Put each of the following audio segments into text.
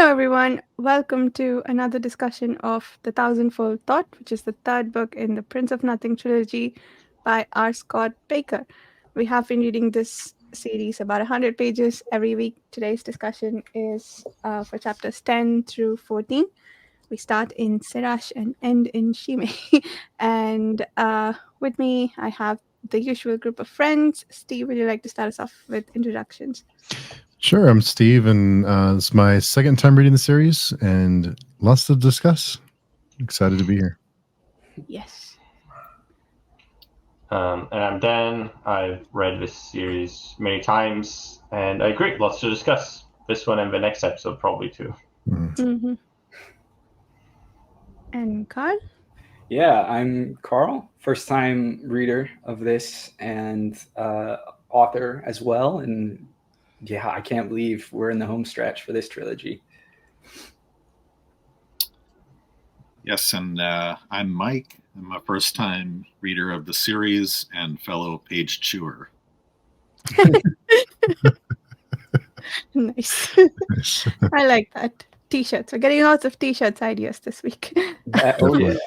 Hello, everyone. Welcome to another discussion of The Thousandfold Thought, which is the third book in the Prince of Nothing trilogy by R. Scott Bakker. We have been reading this series about 100 pages every week. Today's discussion is for chapters 10 through 14. We start in Sirash and end in Shime. And with me, I have the usual group of friends. Steve, would you like to start us off with introductions? Sure, I'm Steve, and it's my second time reading the series, and lots to discuss. Excited to be here. Yes. And I'm Dan. I've read this series many times, and I agree. Lots to discuss. This one and the next episode probably too. Mm-hmm. And Carl? Yeah, I'm Carl, first time reader of this and author as well. And yeah, I can't believe we're in the home stretch for this trilogy. Yes, and I'm Mike. I'm a first time reader of the series and fellow page chewer. Nice. I like that. T-shirts. We're getting lots of T-shirts ideas this week. Oh yeah.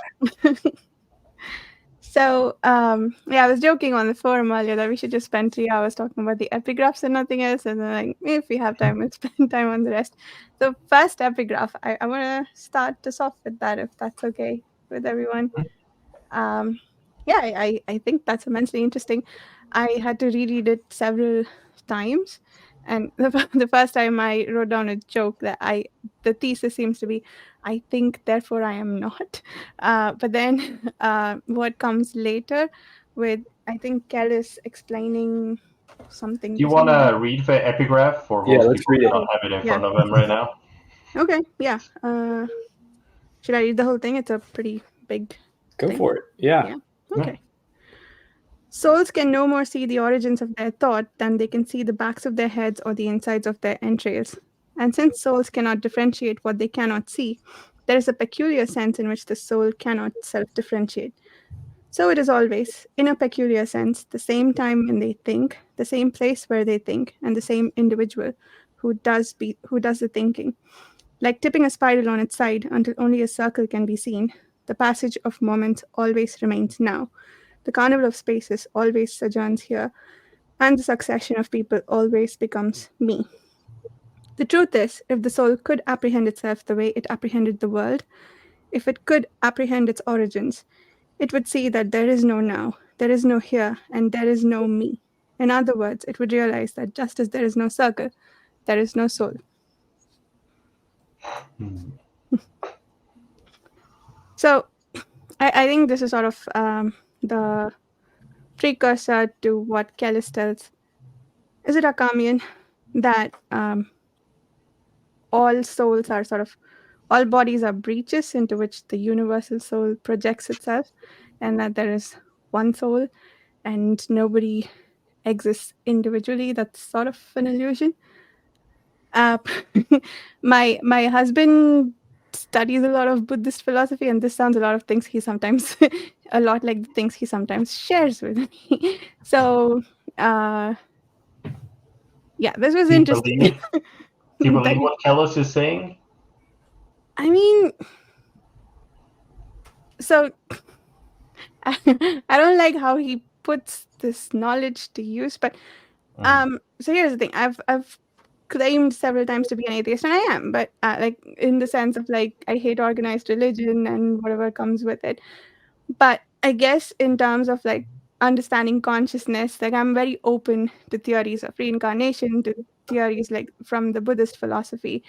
So, I was joking on the forum earlier that we should just spend 3 hours talking about the epigraphs and nothing else, and then like if we have time, we'll spend time on the rest. So, first epigraph, I want to start us off with that, if that's okay with everyone. I think that's immensely interesting. I had to reread it several times, and the first time I wrote down a joke that the thesis seems to be, I think, therefore I am not. But then what comes later with, I think, Kellis explaining something. Do you want to read the epigraph for those let's people read who it. don't have it in front of them right now? Okay, yeah. Should I read the whole thing? It's a pretty big Go thing. for it. Yeah. Okay. Souls can no more see the origins of their thought than they can see the backs of their heads or the insides of their entrails. And since souls cannot differentiate what they cannot see, there is a peculiar sense in which the soul cannot self-differentiate. So it is always, in a peculiar sense, the same time when they think, the same place where they think, and the same individual who does the thinking. Like tipping a spiral on its side until only a circle can be seen, the passage of moments always remains now. The carnival of spaces always sojourns here, and the succession of people always becomes me. The truth is, if the soul could apprehend itself the way it apprehended the world, if it could apprehend its origins, it would see that there is no now, there is no here, and there is no me. In other words, it would realize that just as there is no circle, there is no soul. So, I think this is sort of the precursor to what Kellis tells. Is it Akamian that all souls are all bodies are breaches into which the universal soul projects itself, and that there is one soul and nobody exists individually? That's sort of an illusion. My husband studies a lot of Buddhist philosophy, and this sounds a lot of things he sometimes a lot like the things he sometimes shares with me. So this was interesting. Do you believe what Kellis is saying? I mean, so I don't like how he puts this knowledge to use, but so here's the thing. I've claimed several times to be an atheist, and I am, but like in the sense of like I hate organized religion and whatever comes with it. But I guess in terms of like understanding consciousness, like I'm very open to theories of reincarnation, to theories like from the Buddhist philosophy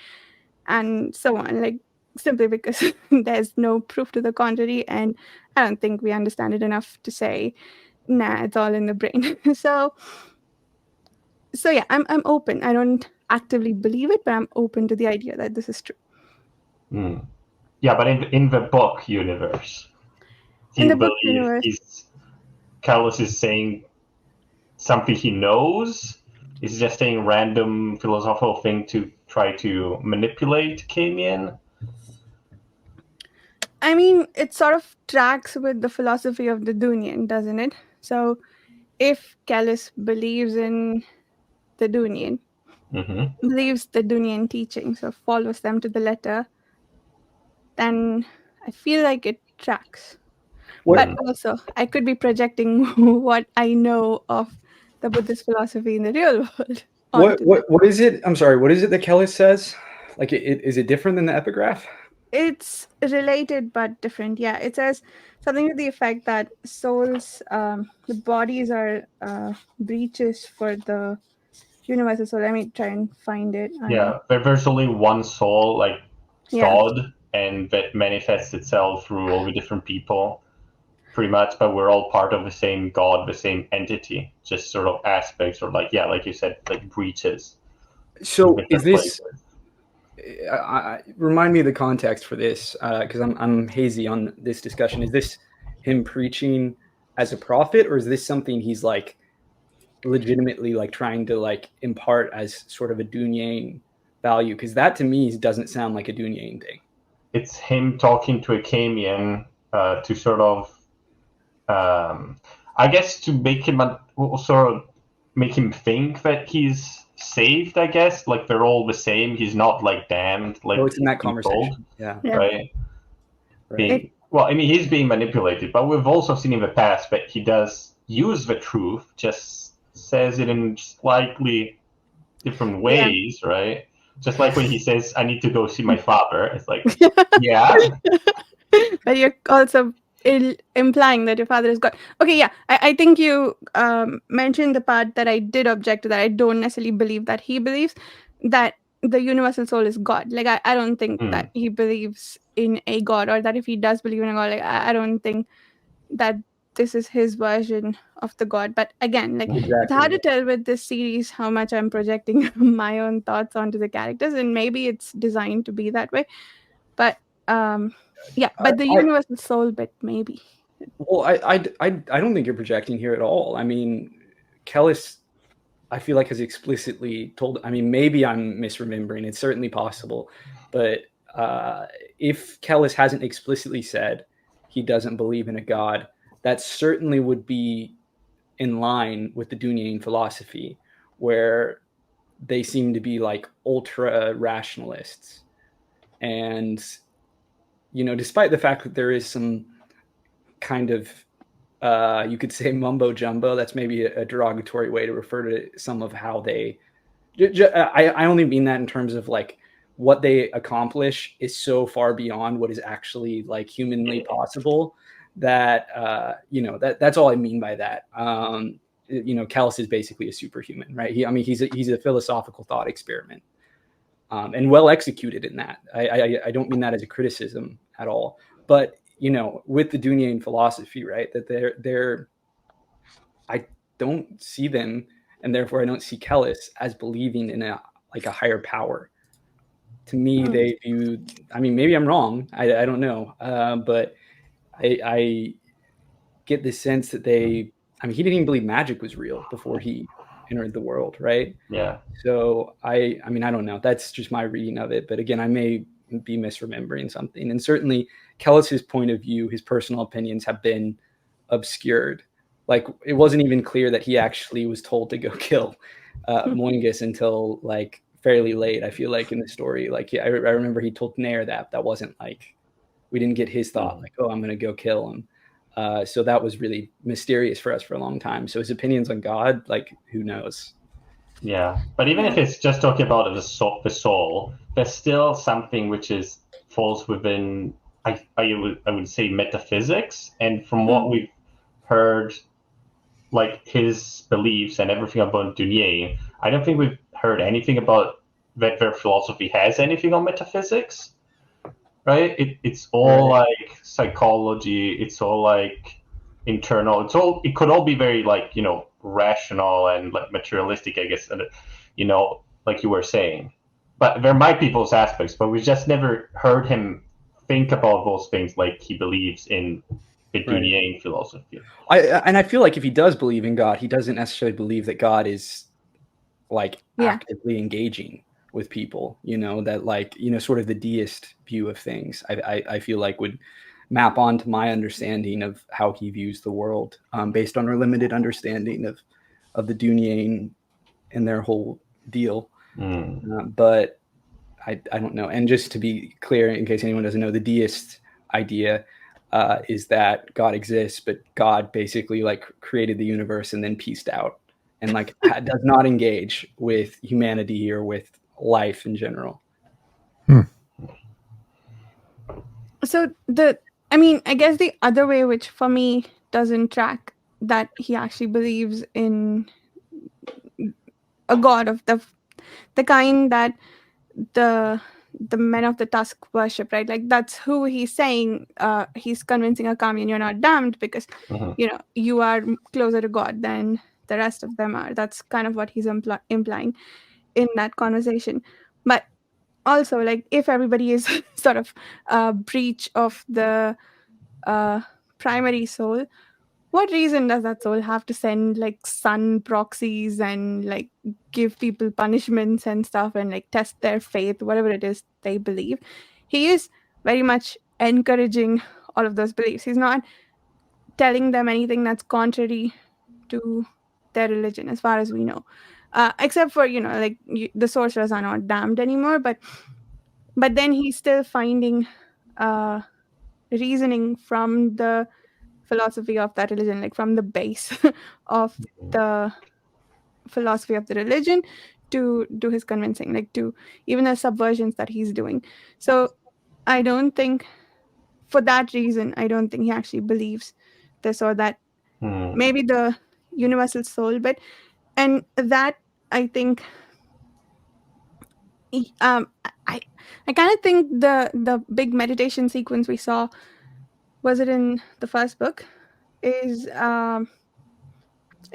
and so on, like simply because there's no proof to the contrary, and I don't think we understand it enough to say, nah, it's all in the brain. so yeah, I'm open. I don't actively believe it, but I'm open to the idea that this is true. Yeah, but in the book universe, do you believe Kellis is saying something he knows? Is he just saying random philosophical thing to try to manipulate Kamian? I mean, it sort of tracks with the philosophy of the Dunian, doesn't it? So if Kellis believes in the Dunian, believes the Dunyan teaching, so follows them to the letter, then I feel like it tracks. But also, I could be projecting what I know of the Buddhist philosophy in the real world. What is it? I'm sorry. What is it that Kelly says? Like, is it different than the epigraph? It's related but different. Yeah, it says something to the effect that souls, the bodies are breaches for the universal soul. Let me try and find it. There's only one soul, like God, and that manifests itself through all the different people, pretty much. But we're all part of the same God, the same entity, just sort of aspects, or like you said, like breaches. So is this? Remind me of the context for this, because I'm hazy on this discussion. Is this him preaching as a prophet, or is this something he's like legitimately like trying to like impart as sort of a Dunyan value? Because that to me doesn't sound like a Dunyan thing. It's him talking to a Kamian to sort of, I guess, to make him think that he's saved. I guess, like they're all the same. He's not like damned. Like it's in that conversation. Right. He's being manipulated, but we've also seen in the past that he does use the truth, just says it in slightly different ways, right? Just like when he says, "I need to go see my father," it's like, yeah. But you're also implying that your father is God. Okay, yeah. I think you mentioned the part that I did object to, that I don't necessarily believe that he believes that the universal soul is God. Like, I don't think that he believes in a God, or that if he does believe in a God, like, I don't think that this is his version of the God. But again, like, it's hard to tell with this series how much I'm projecting my own thoughts onto the characters, and maybe it's designed to be that way. But but the universal soul bit, maybe. Well, I don't think you're projecting here at all. I mean, Kellis, I feel like, has explicitly told. I mean, maybe I'm misremembering. It's certainly possible, but if Kellis hasn't explicitly said he doesn't believe in a God, that certainly would be in line with the Dunyan philosophy, where they seem to be like ultra rationalists. And, despite the fact that there is some kind of, you could say, mumbo jumbo, that's maybe a derogatory way to refer to some of how they, I only mean that in terms of like what they accomplish is so far beyond what is actually like humanly possible that, that's all I mean by that. Kellis is basically a superhuman, right? He's a philosophical thought experiment, and well executed in that. I don't mean that as a criticism at all, but with the Dunyan philosophy, right, that they're I don't see them, and therefore I don't see Kellis as believing in a higher power. To me, they view. I mean, maybe I'm wrong. I don't know, but I get the sense that they. I mean, he didn't even believe magic was real before he entered the world, right? Yeah. So I mean, I don't know. That's just my reading of it. But again, I may be misremembering something. And certainly Kellis's point of view, his personal opinions have been obscured. Like, it wasn't even clear that he actually was told to go kill Moingus until like fairly late, I feel like, in the story. Like, I remember he told Nair that wasn't like, we didn't get his thought, like, oh, I'm going to go kill him. So that was really mysterious for us for a long time. So his opinions on God, like, who knows? Yeah, but even if it's just talking about the soul, there's still something which falls within, I would say, metaphysics. And from what we've heard, like his beliefs and everything about Dunyan, I don't think we've heard anything about that their philosophy has anything on metaphysics. Right? It's all like psychology. It's all like internal. It could all be very like, rational and like materialistic, I guess, and like you were saying. But there might be those aspects, but we just never heard him think about those things like he believes in the Dunyan philosophy. I feel like if he does believe in God, he doesn't necessarily believe that God is like actively engaging with people, that like, sort of the deist view of things, I feel like would map onto my understanding of how he views the world, based on our limited understanding of the Dunyan and their whole deal. But I don't know. And just to be clear, in case anyone doesn't know, the deist idea is that God exists, but God basically like created the universe and then pieced out, and like does not engage with humanity or with life in general. So I guess the other way, which for me doesn't track, that he actually believes in a god of the kind that the men of the tusk worship, right? Like that's who he's saying. He's convincing Akami, you're not damned because you are closer to God than the rest of them are. That's kind of what he's implying in that conversation. But also, like, if everybody is sort of a breach of the primary soul, what reason does that soul have to send like sun proxies and like give people punishments and stuff and like test their faith, whatever it is they believe? He is very much encouraging all of those beliefs. He's not telling them anything that's contrary to their religion, as far as we know, except for the sorcerers are not damned anymore, but then he's still finding reasoning from the philosophy of that religion, like from the base of the philosophy of the religion to do his convincing, like to even the subversions that he's doing. So I don't think, for that reason, I don't think he actually believes this or that. Maybe the universal soul bit, and that I think I kind of think the big meditation sequence we saw, was it in the first book, is it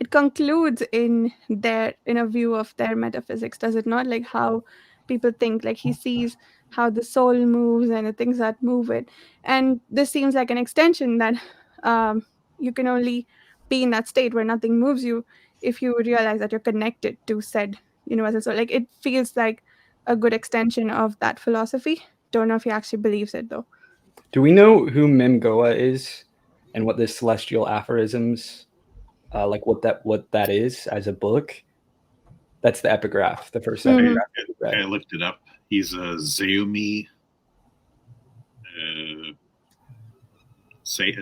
concludes in a view of their metaphysics, does it not? Like how people think, like he sees how the soul moves and the things that move it, and this seems like an extension that you can only be in that state where nothing moves you if you realize that you're connected to said universal soul. Like it feels like a good extension of that philosophy. Don't know if he actually believes it though. Do we know who Memgoa is and what the celestial aphorisms, like what that is as a book? That's the epigraph, the first epigraph. I looked it up. He's a Zeumi. Say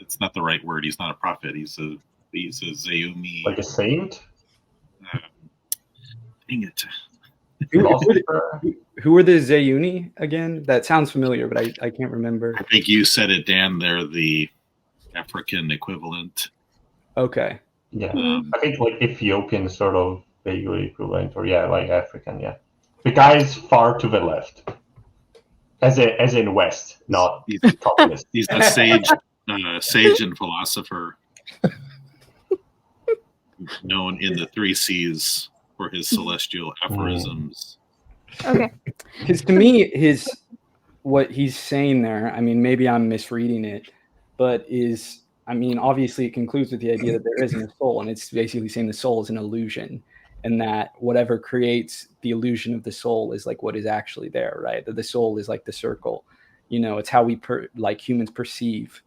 it's not the right word. He's not a prophet. He's a Zeumi. Like a saint. Dang it. Who are the Zayuni again? That sounds familiar, but I can't remember. I think you said it, Dan. They're the African equivalent. Okay. Yeah. I think like Ethiopian sort of vaguely equivalent, or like African, yeah. The guy's far to the left. As in West, not communist. He's a sage and philosopher known in the 3 C's for his celestial aphorisms. Okay. Because to me, what he's saying there, I mean, maybe I'm misreading it, but obviously it concludes with the idea that there isn't a soul, and it's basically saying the soul is an illusion, and that whatever creates the illusion of the soul is like what is actually there, right? That the soul is like the circle. It's how we like humans perceive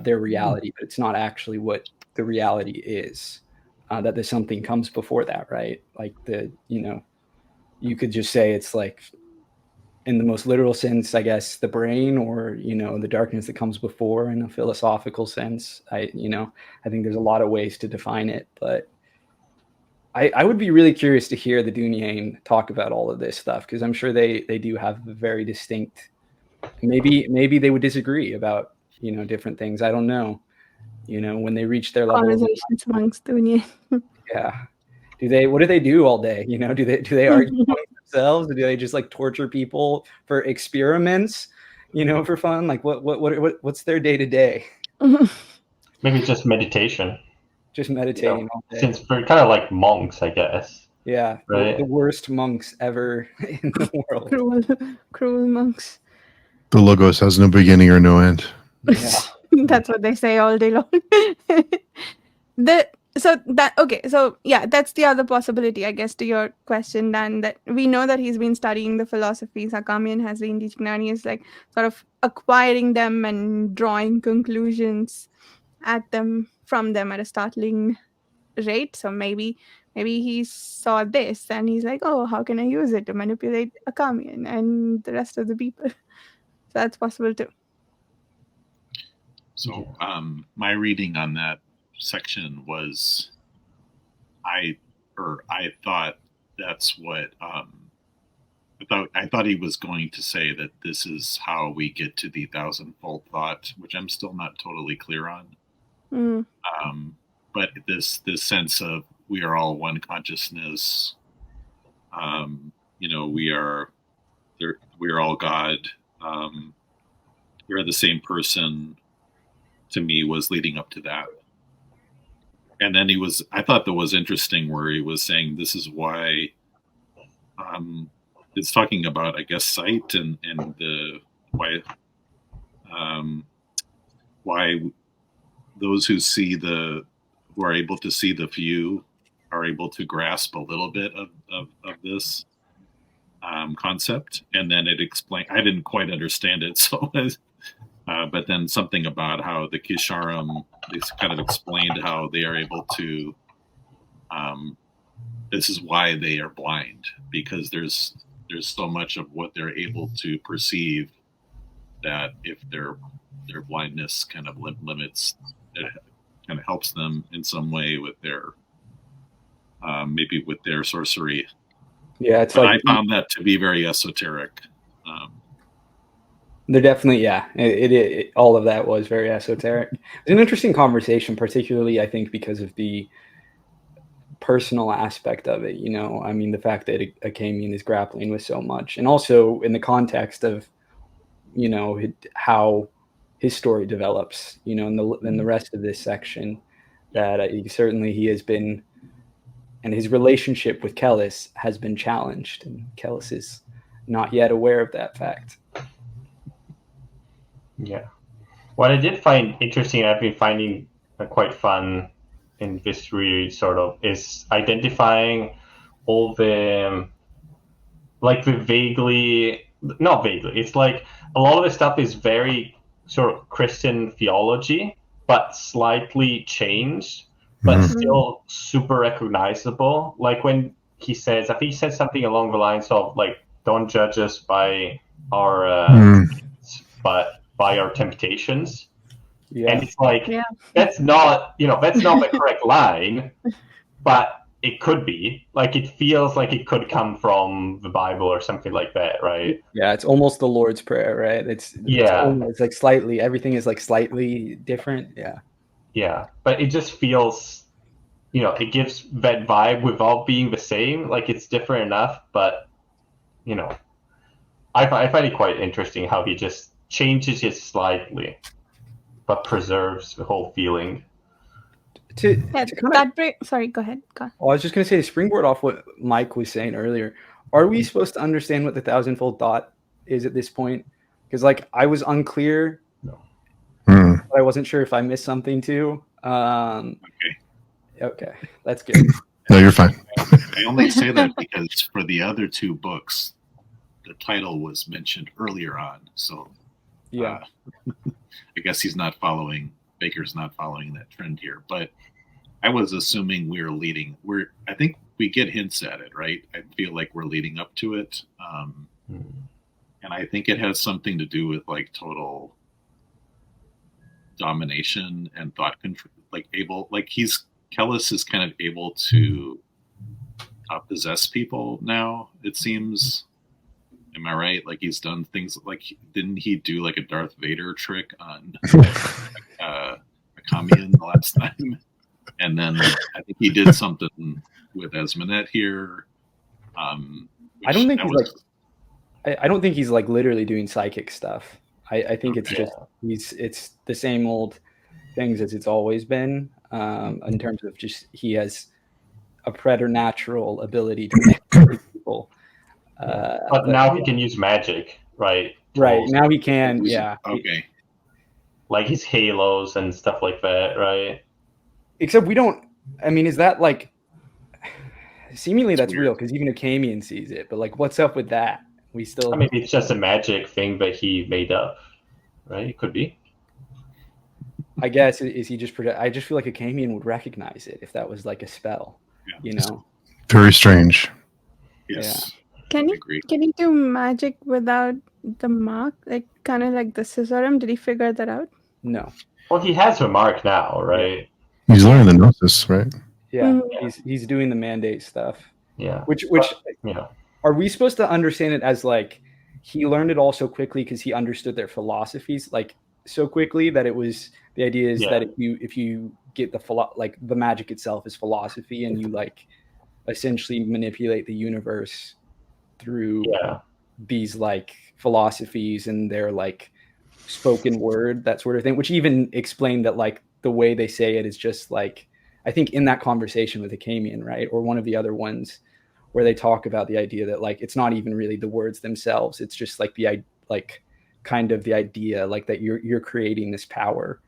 their reality, but it's not actually what the reality is. That there's something comes before that, right? Like you could just say it's like, in the most literal sense, I guess, the brain, or the darkness that comes before. In a philosophical sense, I think there's a lot of ways to define it, but I would be really curious to hear the Dunyain talk about all of this stuff, because I'm sure they do have a very distinct. Maybe they would disagree about different things. I don't know. When they reach their level. Conversations amongst Dunyain. Yeah. What do they do all day? Do they argue among themselves? Or do they just like torture people for experiments, for fun? Like what's their day to day? Maybe just meditation. Just meditating all day. Since we're kind of like monks, I guess. Yeah. Right? The worst monks ever in the world. Cruel monks. The Logos has no beginning or no end. Yeah. That's what they say all day long. So that's the other possibility, I guess, to your question, Dan, that we know that he's been studying the philosophies Akamian has been teaching, and he's like sort of acquiring them and drawing conclusions from them at a startling rate. So maybe Maybe he saw this and he's like, oh, how can I use it to manipulate Akamian and the rest of the people? So that's possible too. So my reading on that section was I thought that's what I thought he was going to say that this is how we get to the thousandfold thought, which I'm still not totally clear on. But this sense of we are all one consciousness. We are all God. We are the same person. To me, was leading up to that. And then I thought that was interesting where he was saying this is why it's talking about, I guess, sight and the why those who are able to see the few are able to grasp a little bit of this concept. And then it explained, I didn't quite understand it. So, but then something about how the Kisharim, they kind of explained how they are able to, this is why they are blind, because there's so much of what they're able to perceive that if their blindness kind of limits, it kind of helps them in some way with their, maybe with their sorcery. Yeah, it's like I found that to be very esoteric. They're definitely, yeah. It all of that was very esoteric. It's an interesting conversation, particularly I think because of the personal aspect of it. I mean, the fact that Akamian is grappling with so much, and also in the context of, how his story develops. In the rest of this section, that certainly he has been, and his relationship with Kellis has been challenged, and Kellis is not yet aware of that fact. Yeah. What I did find interesting, I've been finding quite fun in this read sort of, is identifying all the, like the not vaguely, it's like a lot of the stuff is very sort of Christian theology, but slightly changed, but still super recognizable. Like when he says, I think he said something along the lines of like, don't judge us by our, but by our temptations. Yeah. And it's like, that's not the correct line, but it could be. Like, it feels like it could come from the Bible or something like that, right? Yeah, it's almost the Lord's Prayer, right? It's like slightly, everything is like slightly different. Yeah. Yeah, but it just feels, it gives that vibe without being the same. Like, it's different enough, but, I find it quite interesting how he just changes it slightly, but preserves the whole feeling. Sorry, go ahead. I was just going to say, to springboard off what Mike was saying earlier, are we supposed to understand what the thousandfold thought is at this point? Because like I was unclear, but I wasn't sure if I missed something too. Okay, that's good. No, you're fine. I only say that because for the other two books, the title was mentioned earlier on. So yeah, I guess Bakker's not following that trend here, but I was assuming I think we get hints at it, right? I feel like we're leading up to it. And I think it has something to do with like total domination and thought control, Kellis is kind of able to possess people now, it seems. Am I right? Like he's done things like, didn't he do like a Darth Vader trick on Akamian the last time? And then I think he did something with Esmanet here. I don't think he's like literally doing psychic stuff. I think it's just it's the same old things as it's always been. In terms of just he has a preternatural ability to manipulate people. But now he can use magic, right? Right, now he can, yeah. Okay. Like his halos and stuff like that, right? Except we don't, I mean, is that like, seemingly that's real, because even Akamian sees it, but like, what's up with that? We still... Maybe it's just a magic thing that he made up, right? It could be. I guess, is he just... I just feel like Akamian would recognize it if that was like a spell, Very strange. Yes. Can he do magic without the mark? Like kind of like the scissorum? Did he figure that out? No. Well, he has a mark now, right? He's learning the gnosis, right? Yeah, he's doing the mandate stuff. Yeah. Which yeah. Are we supposed to understand it as like he learned it all so quickly because he understood their philosophies like so quickly that it was the idea is that if you get the magic itself is philosophy and you like essentially manipulate the universe through these like philosophies and their like spoken word, that sort of thing, which even explained that like the way they say it is just like, I think in that conversation with Akamian, right, or one of the other ones where they talk about the idea that like it's not even really the words themselves, it's just like the like kind of the idea like that you're creating this power,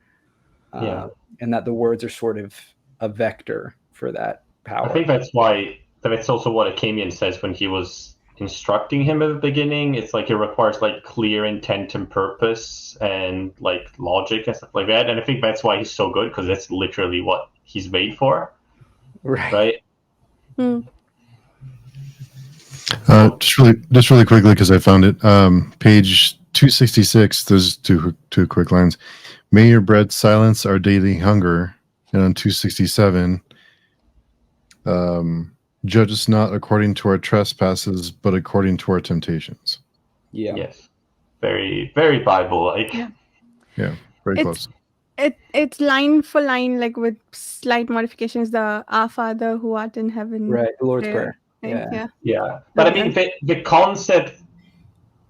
and that the words are sort of a vector for that power. I think that's also what Akamian says when he was instructing him at the beginning. It's like it requires like clear intent and purpose and like logic and stuff like that. And I think that's why he's so good, because that's literally what he's made for. Right. Just really quickly, because I found it. Page 266. Those two quick lines. May your bread silence our daily hunger. And on 267, judge us not according to our trespasses, but according to our temptations. Yeah. Yes. Very, very Bible-like. Yeah. Very close. It's line for line, like with slight modifications. The Our Father who art in heaven. Right. The Lord's Prayer. Yeah. But I mean, the concept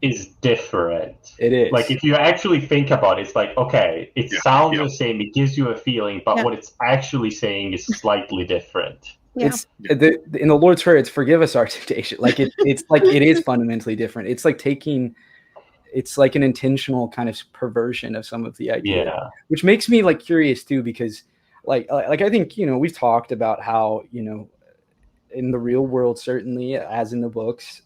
is different. It is. Like, if you actually think about it, it's like, okay, it sounds the same, it gives you a feeling, but what it's actually saying is slightly different. It's in the Lord's Prayer, it's forgive us our temptation. Like it's like it is fundamentally different. It's like it's like an intentional kind of perversion of some of the idea, which makes me like curious too, because like I think, you know, we've talked about how, you know, in the real world, certainly as in the books,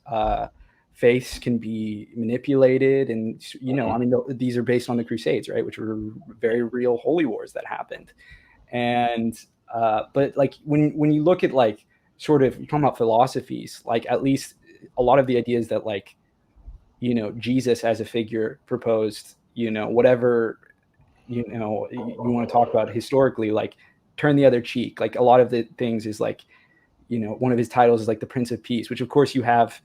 faiths can be manipulated, and you know, I mean, these are based on the Crusades, right, which were very real holy wars that happened, and but like when you look at like sort of, you're talking about philosophies, like at least a lot of the ideas that like, you know, Jesus as a figure proposed, you know, whatever, you know, you want to talk about historically, like turn the other cheek, like a lot of the things is like, you know, one of his titles is like the Prince of Peace, which of course you have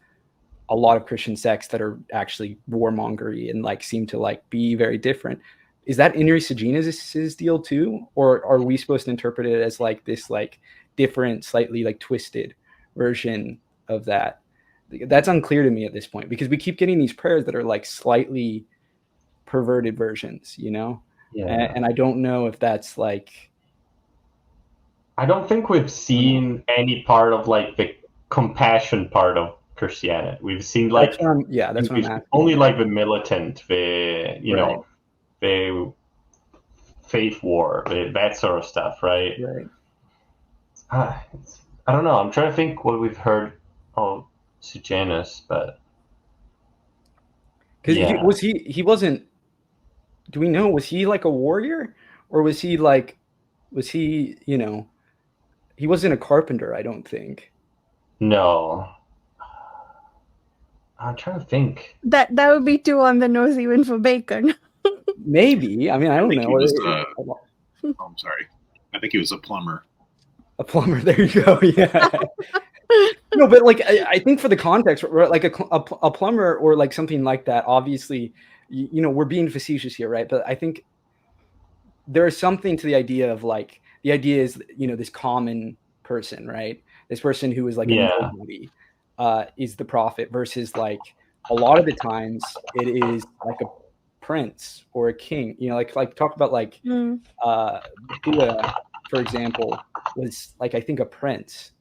a lot of Christian sects that are actually warmongery and like seem to like be very different. Is that Inri Saginas' deal too? Or are we supposed to interpret it as like this like different, slightly like twisted version of that? That's unclear to me at this point, because we keep getting these prayers that are like slightly perverted versions, you know? And I don't know if that's like, I don't think we've seen any part of like the compassion part of Christianity. We've seen like that's only like the militant, the you know, the faith war, that sort of stuff, right? I don't know. I'm trying to think what we've heard of Sejanus, but because he wasn't. Do we know? Was he like a warrior, or was he, you know, he wasn't a carpenter? I don't think. No. I'm trying to think. That would be too on the nose even for Bakker. Maybe. I mean, I don't know. I'm sorry. I think he was a plumber. A plumber. There you go. Yeah. No, but like I think for the context, like a plumber or like something like that. Obviously, you know, we're being facetious here, right? But I think there is something to the idea of like, the idea is, you know, this common person, right? This person who is like a nobody is the prophet, versus like a lot of the times it is like a prince or a king, you know, like talk about like Buddha, for example, was like, I think a prince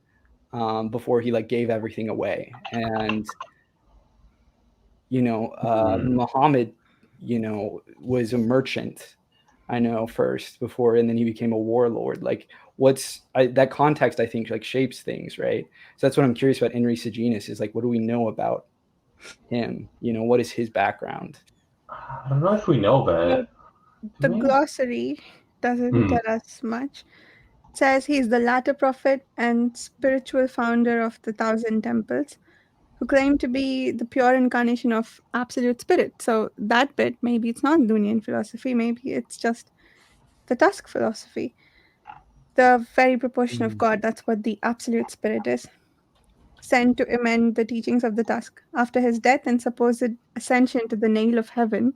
before he like gave everything away. And, you know, Muhammad, you know, was a merchant, I know, first before, and then he became a warlord. Like that context, I think, like shapes things, right? So that's what I'm curious about Inri Saginas, is like, what do we know about him? You know, what is his background? I don't know if we know that. The glossary doesn't tell us much. says he is the latter prophet and spiritual founder of the 1,000 temples, who claim to be the pure incarnation of absolute spirit. So that bit, maybe it's not Dunian philosophy, maybe it's just the Tusk philosophy. The very proportion of God, that's what the absolute spirit is. Sent to amend the teachings of the Tusk. After his death and supposed ascension to the nail of heaven,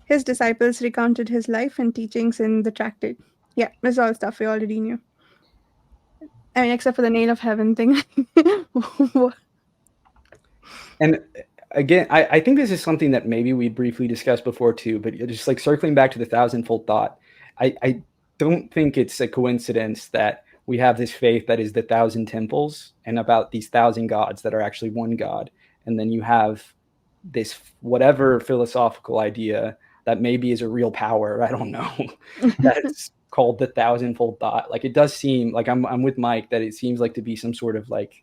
his disciples recounted his life and teachings in the tractate. Yeah, this is all stuff we already knew. I mean, except for the nail of heaven thing. And again, I think this is something that maybe we briefly discussed before too, but just like circling back to the thousandfold thought, I don't think it's a coincidence that we have this faith that is the 1,000 temples and about these 1,000 gods that are actually one God. And then you have this whatever philosophical idea that maybe is a real power, I don't know, that's called the thousandfold thought. Like, it does seem like I'm with Mike that it seems like to be some sort of like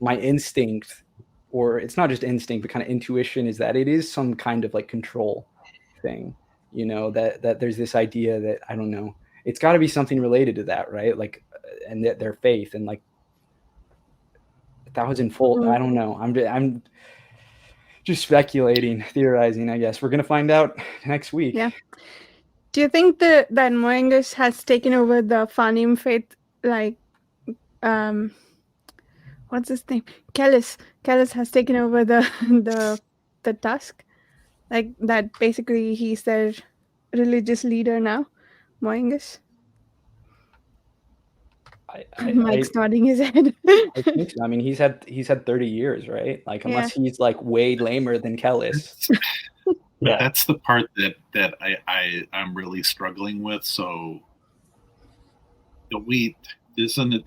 my instinct, or it's not just instinct, but kind of intuition, is that it is some kind of like control thing, you know, that there's this idea that, I don't know, it's got to be something related to that, right? Like, and their faith and like thousandfold. I don't know. I'm just speculating, theorizing, I guess. We're going to find out next week. Yeah. Do you think that Moengus has taken over the Fanim faith, like, what's his name? Kellis has taken over the Tusk? Like, that basically he's their religious leader now, Moengus? Mike's nodding his head. I think so. I mean, he's had 30 years, right? Like, unless he's like way lamer than Kellis. Yeah, that's the part that I'm really struggling with. So, isn't it?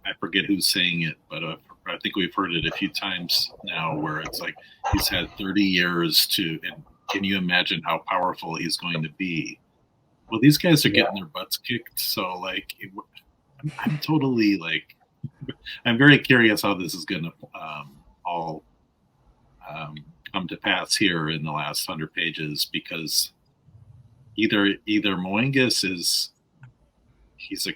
I forget who's saying it, but I think we've heard it a few times now, where it's like he's had 30 years to. And can you imagine how powerful he's going to be? Well, these guys are getting their butts kicked, so like. I'm totally like, I'm very curious how this is going to all come to pass here in the last 100 pages, because either Moengus he's a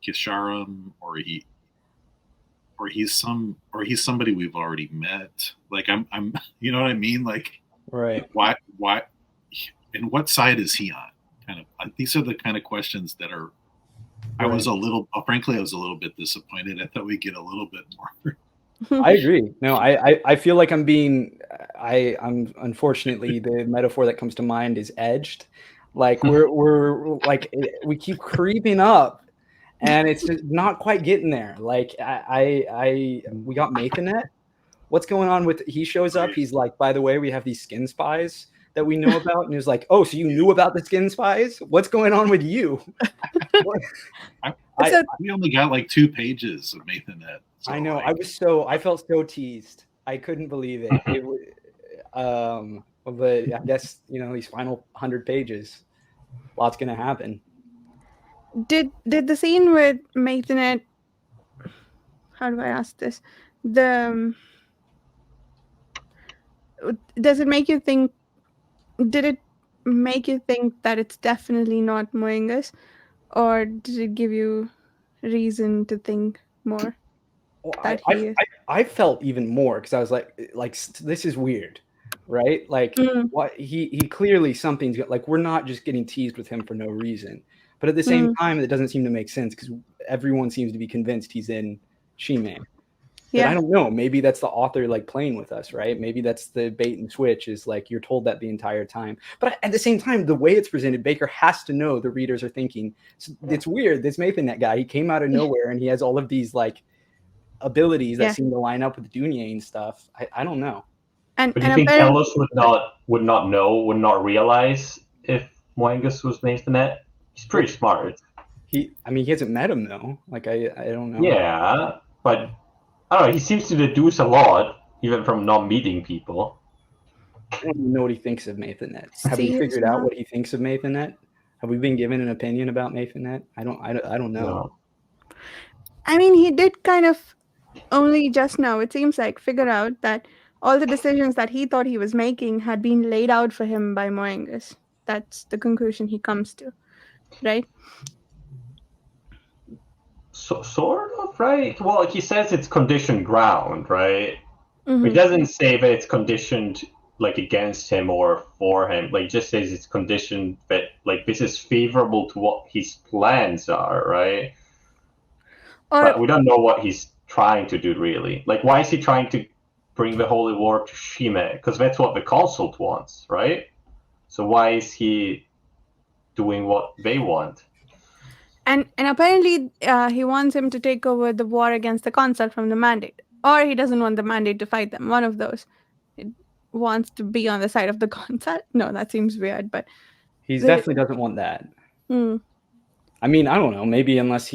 Kisharim, or he's somebody we've already met. Like I'm you know what I mean? Like, right? Why and what side is he on? Kind of, these are the kind of questions that are. Frankly, I was a little bit disappointed. I thought we'd get a little bit more. I agree. No, I feel like I'm unfortunately, the metaphor that comes to mind is edged. Like we're like, we keep creeping up and it's just not quite getting there. Like we got Mathanet. What's going on with, he shows up. He's like, by the way, we have these skin spies that we know about, and he was like, "Oh, so you knew about the skin spies? What's going on with you?" We only got like 2 pages of Mathanet. So I know. I felt so teased. I couldn't believe it. But I guess, you know, these final 100 pages, lots gonna happen. Did the scene with Mathanet? How do I ask this? Does it make you think? Did it make you think that it's definitely not Moengus, or did it give you reason to think more? Well, I felt even more, because I was like, this is weird, right? Like, what he clearly something's like, we're not just getting teased with him for no reason, but at the same time, it doesn't seem to make sense because everyone seems to be convinced he's in She-Man. But I don't know. Maybe that's the author like playing with us, right? Maybe that's the bait and switch, is like you're told that the entire time. But at the same time, the way it's presented, Bakker has to know the readers are thinking. So it's weird. This Mathanet guy, he came out of nowhere and he has all of these like abilities that seem to line up with Dunyan stuff. I don't know. But do you think Ellis would not realize if Moengus was Mathanet? He's pretty smart. He hasn't met him though. Like I don't know. Yeah, but I don't know, he seems to deduce a lot, even from not meeting people. I don't even know what he thinks of Mathanet. Have we figured out what he thinks of Mathanet? Have we been given an opinion about Mathanet? I don't know. No. I mean, he did kind of only just now, it seems like, figure out that all the decisions that he thought he was making had been laid out for him by Moengus. That's the conclusion he comes to, right? sort of, right? Well, he says it's conditioned ground, right? Mhm. He doesn't say that it's conditioned like against him or for him. Like, just says it's conditioned that like this is favorable to what his plans are, right? But Or we don't know what he's trying to do really. Like, why is he trying to bring the holy war to Shime? Because that's what the consult wants, right? So why is he doing what they want? and apparently he wants him to take over the war against the consul from the mandate, or he doesn't want the mandate to fight them. One of those. He wants to be on the side of the consul. No, that seems weird, but He the- definitely doesn't want that. Mm. I mean, I don't know. Maybe unless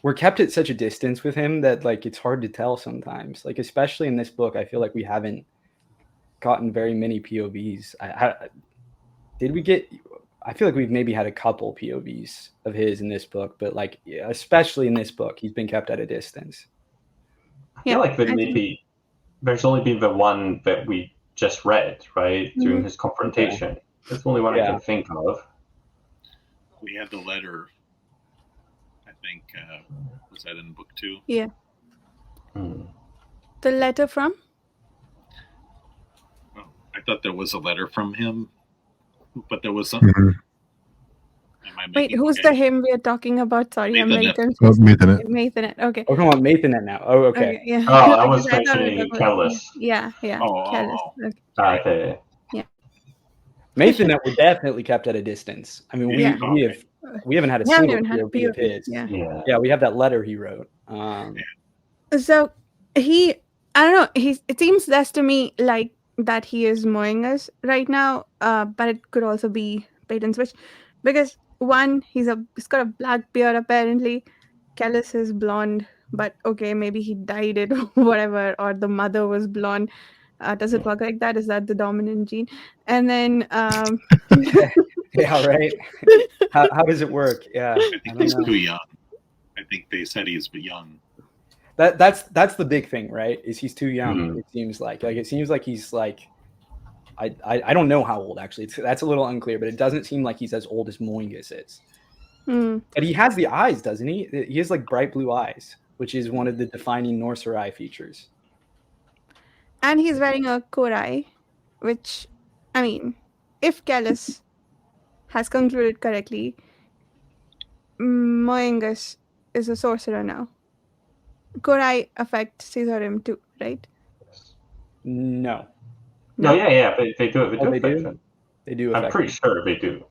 we're kept at such a distance with him that like it's hard to tell sometimes. Like especially in this book, I feel like we haven't gotten very many POVs. Did we get? I feel like we've maybe had a couple POVs of his in this book, but like especially in this book, he's been kept at a distance. I feel like that maybe there's only been the one that we just read, right, during his confrontation. Okay. That's the only one I can think of. We had the letter. I think was that in book 2? Yeah. The letter from? Oh, I thought there was a letter from him, but there was something. Wait, who's the him we are talking about? Sorry, I'm very confused. Mathanet. Okay. Oh, come on, Mathanet now. Oh, okay. Yeah. Oh, I was mentioning Kellis. Yeah. Kellis. Okay. Yeah. Mathanet were definitely kept at a distance. I mean, we haven't had a single POV of his. Yeah, we have that letter he wrote. So I don't know. It seems less to me like that he is mowing us right now, but it could also be bait and switch, because one, he's got a black beard apparently. Kellis is blonde, but okay, maybe he dyed it or whatever, or the mother was blonde. Does it work like that? Is that the dominant gene? And then yeah, right. How does it work? Yeah, I think he's too young. I think they said he's young. That's the big thing, right? Is he's too young? It seems like it seems like he's like I don't know how old actually. That's a little unclear, but it doesn't seem like he's as old as Moingus is. But he has the eyes, doesn't he? He has like bright blue eyes, which is one of the defining Norserai features. And he's wearing a korai, which, I mean, if Kellis has concluded correctly, Moingus is a sorcerer now. Korai affect Caesarim too, right? No. Yeah. They do it. They do. I'm pretty sure they do.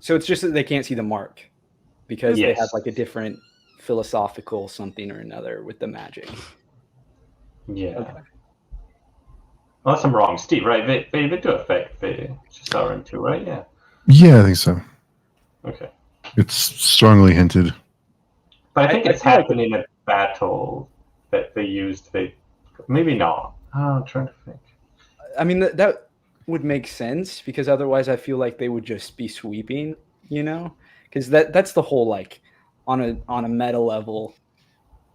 So it's just that they can't see the mark because they have like a different philosophical something or another with the magic. Yeah. Okay. Unless I'm wrong, Steve, right? They do affect the Caesarim too, right? Yeah. Yeah, I think so. Okay. It's strongly hinted. But I think it's happened in a battle that they used. Maybe not. I'm trying to think. I mean, that would make sense because otherwise I feel like they would just be sweeping, because that's the whole, like, on a meta level,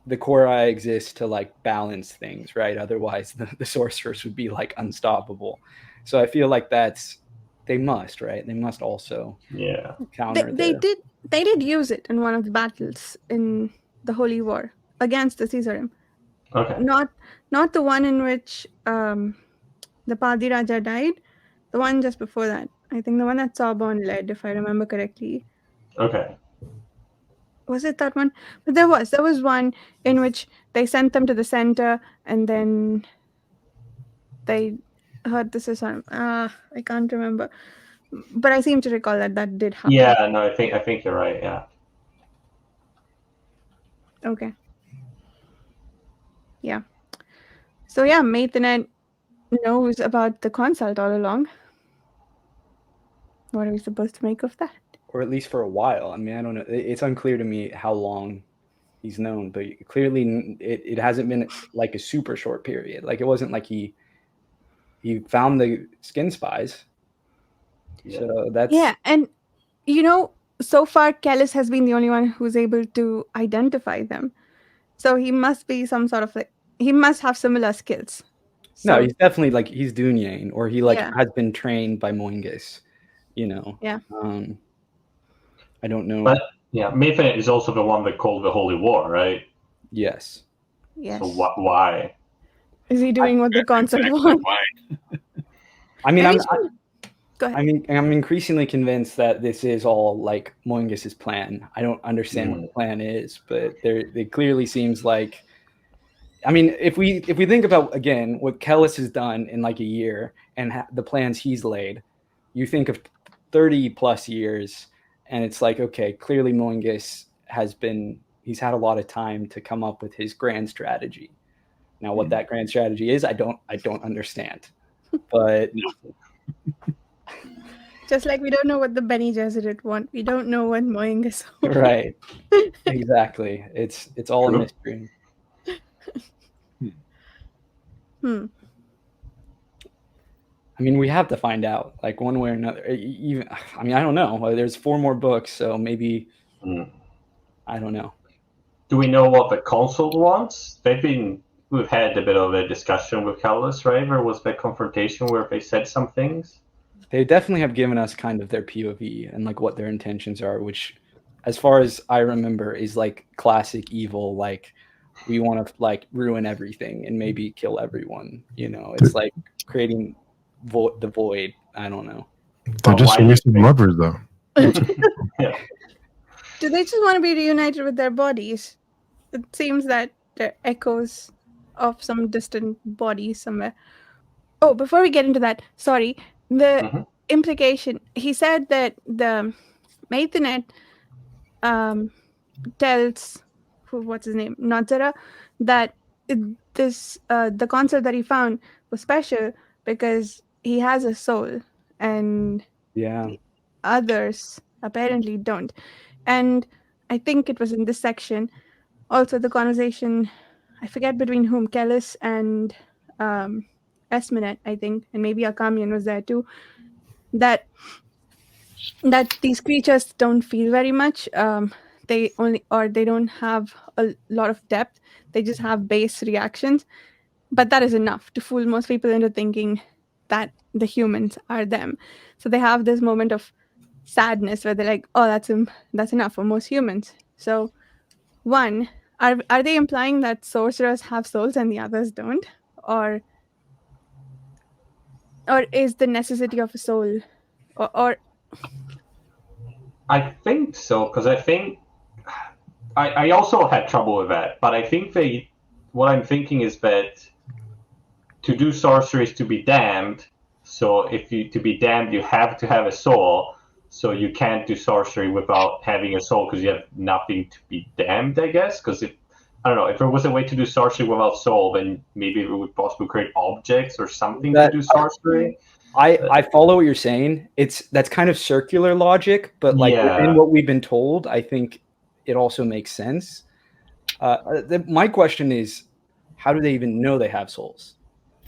the Korai exists to like balance things, right? Otherwise the sorcerers would be like unstoppable. So I feel like they must, right? They must also counter they did use it in one of the battles in the Holy War against the Caesarim. Okay. Not the one in which the Padi Raja died. The one just before that. I think the one that Sawborn led, if I remember correctly. Okay. Was it that one? But there was one in which they sent them to the center and then they heard the Caesarim. I can't remember. But I seem to recall that did happen. Yeah, no, I think you're right, yeah. Okay. Yeah. So yeah, Mathanet knows about the consult all along. What are we supposed to make of that? Or at least for a while. I mean, I don't know. It's unclear to me how long he's known, but clearly it hasn't been like a super short period. Like it wasn't like he found the skin spies. Yeah. So that's and so far Kellis has been the only one who's able to identify them. So he must be some sort of he must have similar skills. So, no, he's definitely like he's Dunyain, or he has been trained by Moingus. Yeah. I don't know. But Yeah, Mayfair is also the one that called the Holy War, right? Yes. Yes. So why? Is he doing what the concept Exactly wants? why. I mean, Go ahead. I'm increasingly convinced that this is all like Moingus's plan. I don't understand what the plan is, but it clearly seems like. I mean, if we think about again what Kellis has done in like a year and the plans he's laid, you think of 30 plus years, and it's like, okay, clearly Moingus he's had a lot of time to come up with his grand strategy. Now, what that grand strategy is, I don't understand, but. Just like we don't know what the Bene Gesserit want, we don't know what Moingus wants. Right. Exactly. It's all a mystery. I mean, we have to find out, like one way or another. Even, I mean, I don't know. There's 4 more books, so maybe I don't know. Do we know what the console wants? We've had a bit of a discussion with Callis, right? There was that confrontation where they said some things. They definitely have given us kind of their POV and like what their intentions are, which, as far as I remember, is like classic evil. Like we want to like ruin everything and maybe kill everyone. You know, it's like creating the void. I don't know. They're just wasting lovers, though. Yeah. Do they just want to be reunited with their bodies? It seems that they're echoes of some distant body somewhere. Oh, before we get into that, sorry, the implication, he said that the Maithanet tells, what's his name, Nazara, that the concept that he found was special because he has a soul and the others apparently don't. And I think it was in this section, also the conversation, I forget between whom, Kellis and Esminet, I think, and maybe Akamian was there too, that these creatures don't feel very much. They don't have a lot of depth. They just have base reactions, but that is enough to fool most people into thinking that the humans are them. So they have this moment of sadness where they're like, "Oh, that's enough for most humans." So, one, are they implying that sorcerers have souls and the others don't, or is the necessity of a soul, or I think so, because I think I also had trouble with that, but I think what I'm thinking is that to do sorcery is to be damned. So to be damned, you have to have a soul. So you can't do sorcery without having a soul because you have nothing to be damned, I guess. Because if there was a way to do sorcery without soul, then maybe it would possibly create objects or something to do sorcery. I follow what you're saying. That's kind of circular logic, but like within what we've been told, I think it also makes sense. My question is, how do they even know they have souls?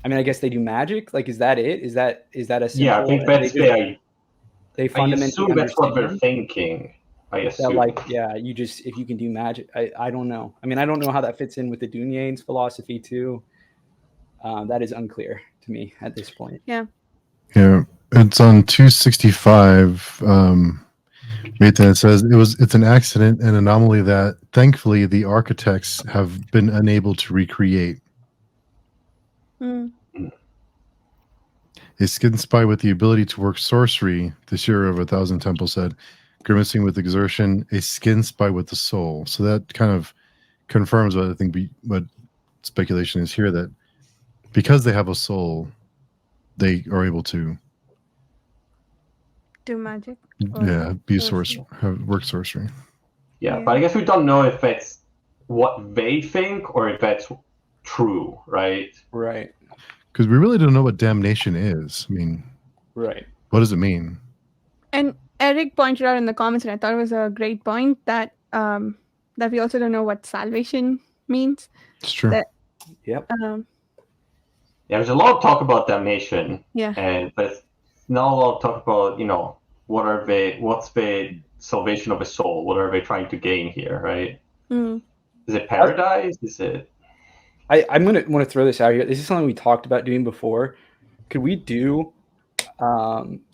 I mean, I guess they do magic. Like, is that it? Is that a simple? Yeah, I think that's they fundamentally assume that's what they're thinking. I assume. That, like, yeah, if you can do magic, I don't know. I mean, I don't know how that fits in with the Dunyane's philosophy too. That is unclear to me at this point. Yeah. Yeah, it's on 265. It says it's an accident and anomaly that thankfully the architects have been unable to recreate. A skin spy with the ability to work sorcery, the Shearer of 1,000 Temples said, grimacing with exertion, a skin spy with the soul. So that kind of confirms what I think what speculation is here, that because they have a soul, they are able to do magic. Be work sorcery. Yeah, but I guess we don't know if that's what they think or if that's true, right? Right. Because we really don't know what damnation is. I mean, right. What does it mean? And Eric pointed out in the comments, and I thought it was a great point, that we also don't know what salvation means. It's true. Yep. There's a lot of talk about damnation. Yeah. But not a lot of talk about, what's the salvation of a soul? What are they trying to gain here, right? Is it paradise? Is it... I'm going to want to throw this out here. This is something we talked about doing before. Could we do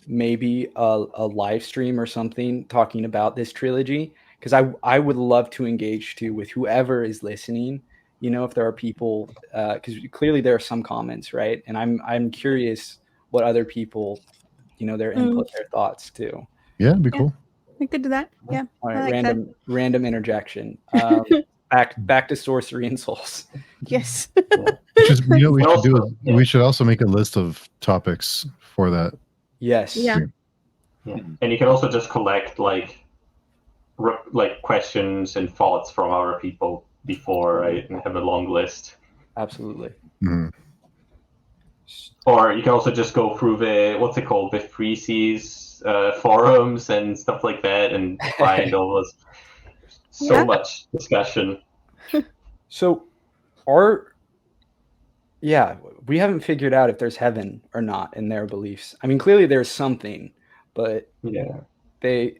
maybe a live stream or something talking about this trilogy because I would love to engage too with whoever is listening. If there are people, because clearly there are some comments, right? And I'm curious what other people, their input, their thoughts too. Yeah, it'd be cool. We could do that. Yeah. All right, I like random interjection. Back to sorcery and souls. Yes. Which is, we should Also, do. We should also make a list of topics for that. Yes. Yeah. And you can also just collect like questions and thoughts from other people before, right, and have a long list. Absolutely. Mhm. Or you can also just go through the Free Seas forums and stuff like that, and find all those so much discussion. So, we haven't figured out if there's heaven or not in their beliefs. I mean, clearly there's something, but there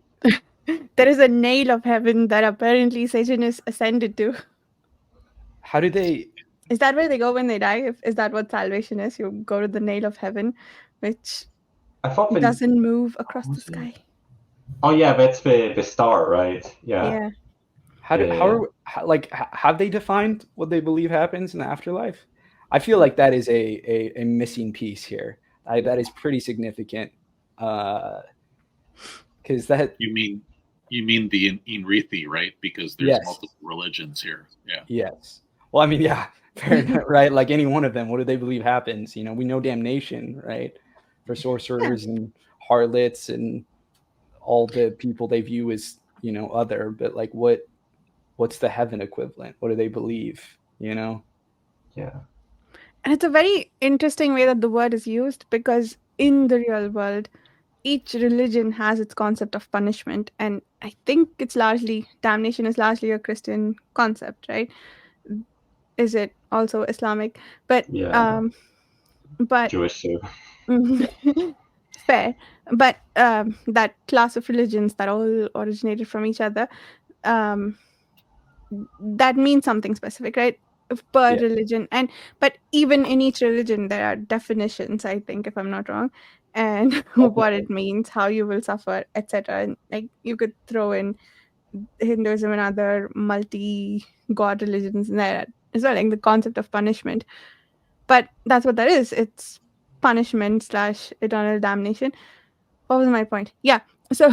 is a nail of heaven that apparently Satan is ascended to. How do they? Is that where they go when they die? Is that what salvation is? You go to the nail of heaven, which doesn't move across the sky. Oh yeah, that's the star, right? Yeah. Have they defined what they believe happens in the afterlife? I feel like that is a missing piece here. That is pretty significant. Because that you mean the Inrithi, right? Because there's multiple religions here. Yeah. Yes. Well, I mean, yeah, fair enough, right? Like any one of them, what do they believe happens? We know damnation, right? For sorcerers and harlots and all the people they view as, other. But like, what's the heaven equivalent? What do they believe? Yeah. And it's a very interesting way that the word is used, because in the real world, each religion has its concept of punishment, and I think damnation is largely a Christian concept, right? Is it also Islamic? But but Jewish too. Fair. But that class of religions that all originated from each other, that means something specific, right? Per religion. But even in each religion there are definitions, I think, if I'm not wrong, and what it means, how you will suffer, etc. And like you could throw in Hinduism and other multi-god religions in there as well, like the concept of punishment. But that's what that is. It's punishment / eternal damnation. What was my point? Yeah. So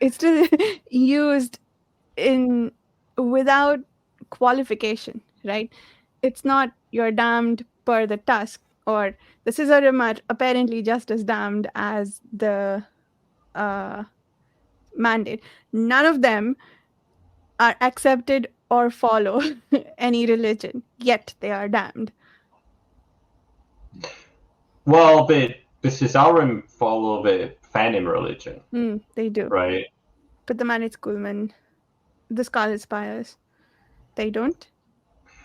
it's still used without qualification, right? It's not you're damned per the tusk, or the Scissorim are apparently just as damned as the mandate. None of them are accepted or follow any religion, yet they are damned. Well, the Scissorim follow the Phanim religion. They do. Right. But the Manate Schoolmen, the Scarlet Spires, they don't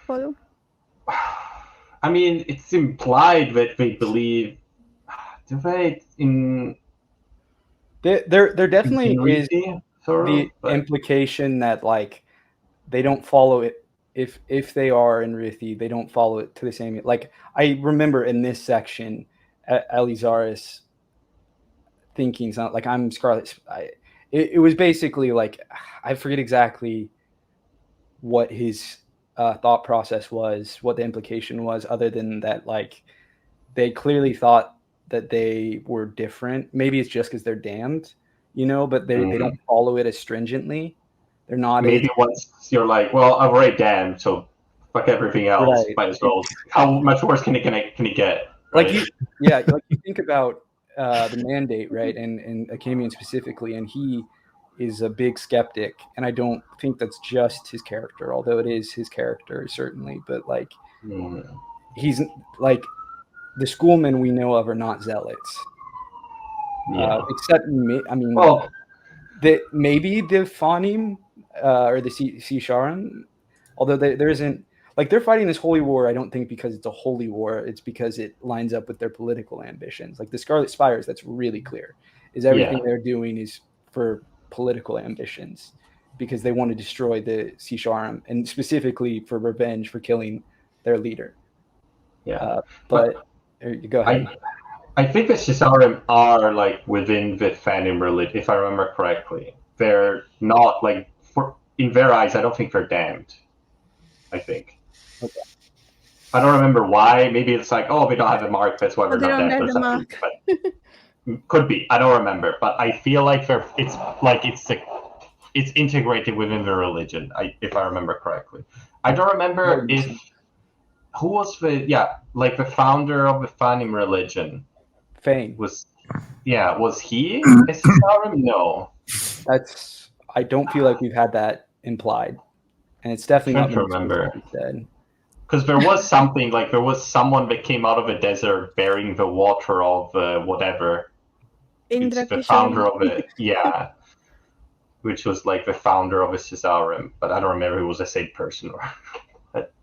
follow? I mean, it's implied that they believe. Do they There definitely is the implication that like they don't follow it. If they are in Rithi, they don't follow it to the same. Like I remember in this section, Elizaris thinking something like I'm Scarlet. It was basically like I forget exactly what his thought process was, what the implication was, other than that like they clearly thought that they were different. Maybe it's just because they're damned, but they don't follow it as stringently. They're not. Maybe once you're like, well, I'm already damned, so fuck everything else. Right. Might as well. How much worse can it get? Right? Like you think about the mandate, right, and Achamian specifically, and he is a big skeptic, and I don't think that's just his character, although it is his character certainly. But like, he's like the schoolmen we know of are not zealots, except I mean, maybe the Phanim or the Sisharim, although there isn't. Like they're fighting this holy war, I don't think because it's a holy war. It's because it lines up with their political ambitions. Like the Scarlet Spires, that's really clear. Is everything they're doing is for political ambitions because they want to destroy the Sisharim and specifically for revenge for killing their leader. Yeah, but go ahead. I think the Sisharim are like within the Phanim religion, if I remember correctly. they're not like in their eyes. I don't think they're damned. I think. Okay. I don't remember why. Maybe it's like, oh, we don't have a mark, that's why we're they not don't damned have or the something. mark. But could be. I don't remember. But I feel like it's integrated within the religion. If I remember correctly. I don't remember who was the founder of the Fanim religion. Fane. Was he a Cesarum? No. I don't feel like we've had that implied, and it's definitely not to remember. Said. Because there was something like there was someone that came out of a desert bearing the water of whatever. It's the founder of it, which was like the founder of a Cesarum, but I don't remember who was the same person. But...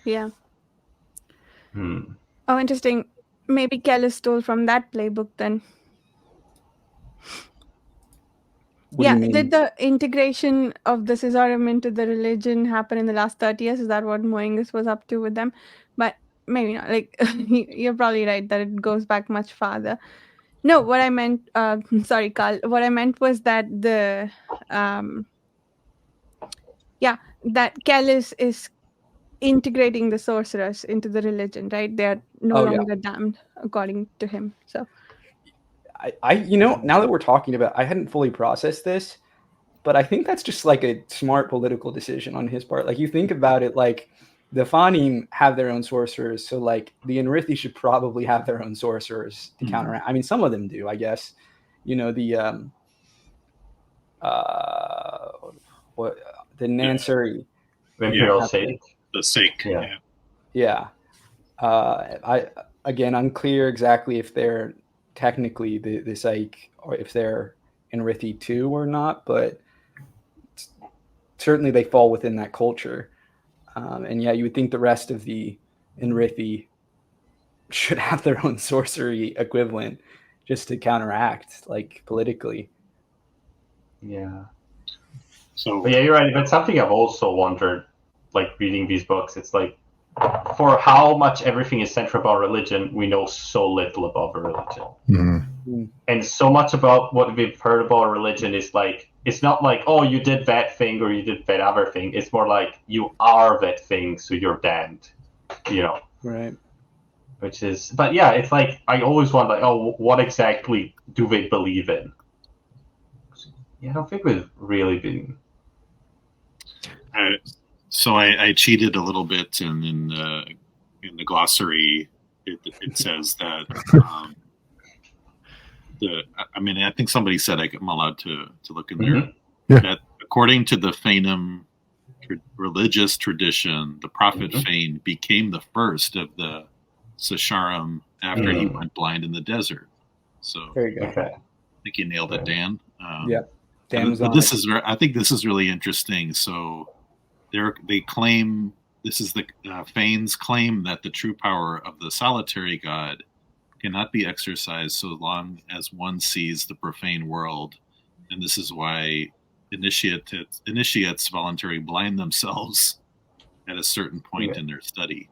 Yeah. Oh, interesting. Maybe Kellis stole from that playbook then. Did the integration of the Cesarum into the religion happen in the last 30 years? Is that what Moengus was up to with them? But maybe not. Like, you're probably right that it goes back much farther. No, what I meant, sorry, Carl, what I meant was that that Kellis is integrating the sorcerers into the religion, right? They are no longer damned, according to him. So... I now that we're talking about, I hadn't fully processed this, but I think that's just like a smart political decision on his part. Like, you think about it, like the Fanim have their own sorcerers, so like the Enrithi should probably have their own sorcerers to counteract. I mean, some of them do, I guess. The Nansuri, Imperial Sake, the Sake, again, unclear exactly if they're technically the Psyche, or if they're Enrithi too or not, but certainly they fall within that culture. And you would think the rest of the Enrithi should have their own sorcery equivalent just to counteract, like, politically. Yeah. So, but you're right. But something I've also wondered, like reading these books, it's like, for how much everything is centered about religion, we know so little about religion. Mm-hmm. And so much about what we've heard about religion is like, it's not like, oh, you did that thing or you did that other thing. It's more like, you are that thing, so you're damned. Right. Which is, but it's like, I always wonder, like, oh, what exactly do they believe in? I don't think we've really been... So I cheated a little bit, and in the glossary, it says that I think somebody said I'm allowed to look in there. That according to the Fanim religious tradition, the prophet Fane became the first of the Sesharim after he went blind in the desert. So very good. Okay. I think you nailed it, Dan. Dan was on it. I think this is really interesting. So they claim, this is the Fane's claim, that the true power of the solitary God cannot be exercised so long as one sees the profane world, and this is why initiates voluntarily blind themselves at a certain point in their study.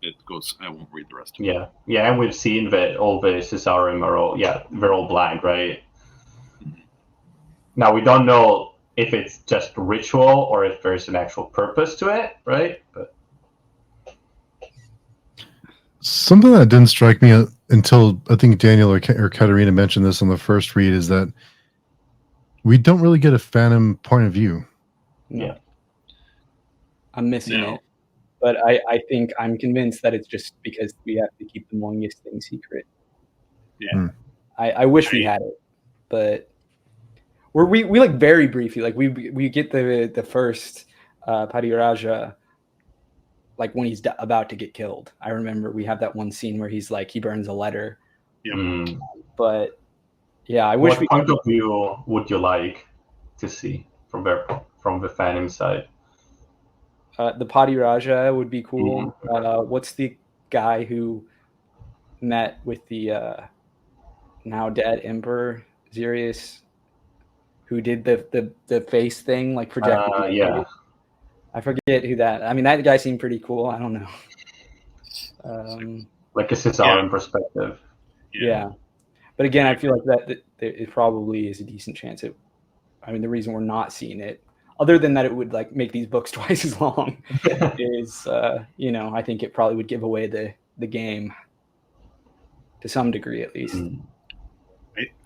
It goes. I won't read the rest of it. Yeah, and we've seen that all the Cesarum are all they're all blind, right? Now we don't know if it's just ritual or if there's an actual purpose to it, right? But something that didn't strike me until I think Daniel or Katerina mentioned this on the first read is that we don't really get a Phantom point of view. Yeah. I'm missing it. But I think I'm convinced that it's just because we have to keep the Moengus thing secret. Yeah. I wish we had it, but we like very briefly, like we get the first Padiraja, like when he's about to get killed. I remember we have that one scene where he's like, he burns a letter. But I wish. What point of view would you like to see from the Phanim side? The Padiraja would be cool. What's the guy who met with the now dead Emperor Xerius, who did the face thing, like projected? I forget who that. I mean, that guy seemed pretty cool. I don't know. Like a Cesarum perspective. Yeah. But again, I feel like that it probably is a decent chance. I mean, the reason we're not seeing it, other than that it would like make these books twice as long, is I think it probably would give away the game to some degree at least.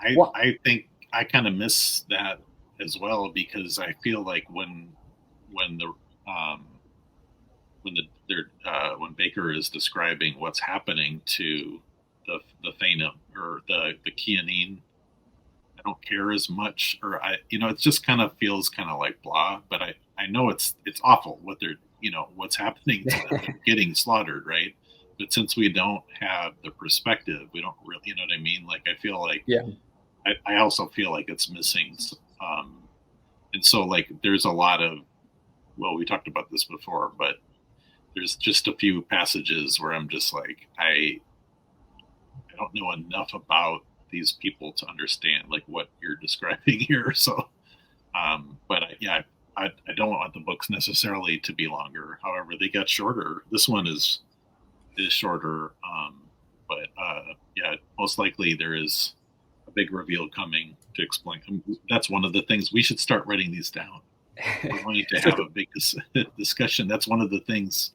I think I kind of miss that as well, because I feel like when Bakker is describing what's happening to the Phanom or the Kianine, I don't care as much, or it just kind of feels kind of like blah. But I know it's awful what they're what's happening to them. They're getting slaughtered, right? But since we don't have the perspective, we don't really, you know what I mean? Like I feel like I also feel like it's missing, and so like there's a lot of, well, we talked about this before, but there's just a few passages where I'm just like I don't know enough about these people to understand like what you're describing here. So, but I don't want the books necessarily to be longer. However, they got shorter. This one is shorter, but most likely there is a big reveal coming to explain. That's one of the things we should start writing these down. We're going to have a big discussion. That's one of the things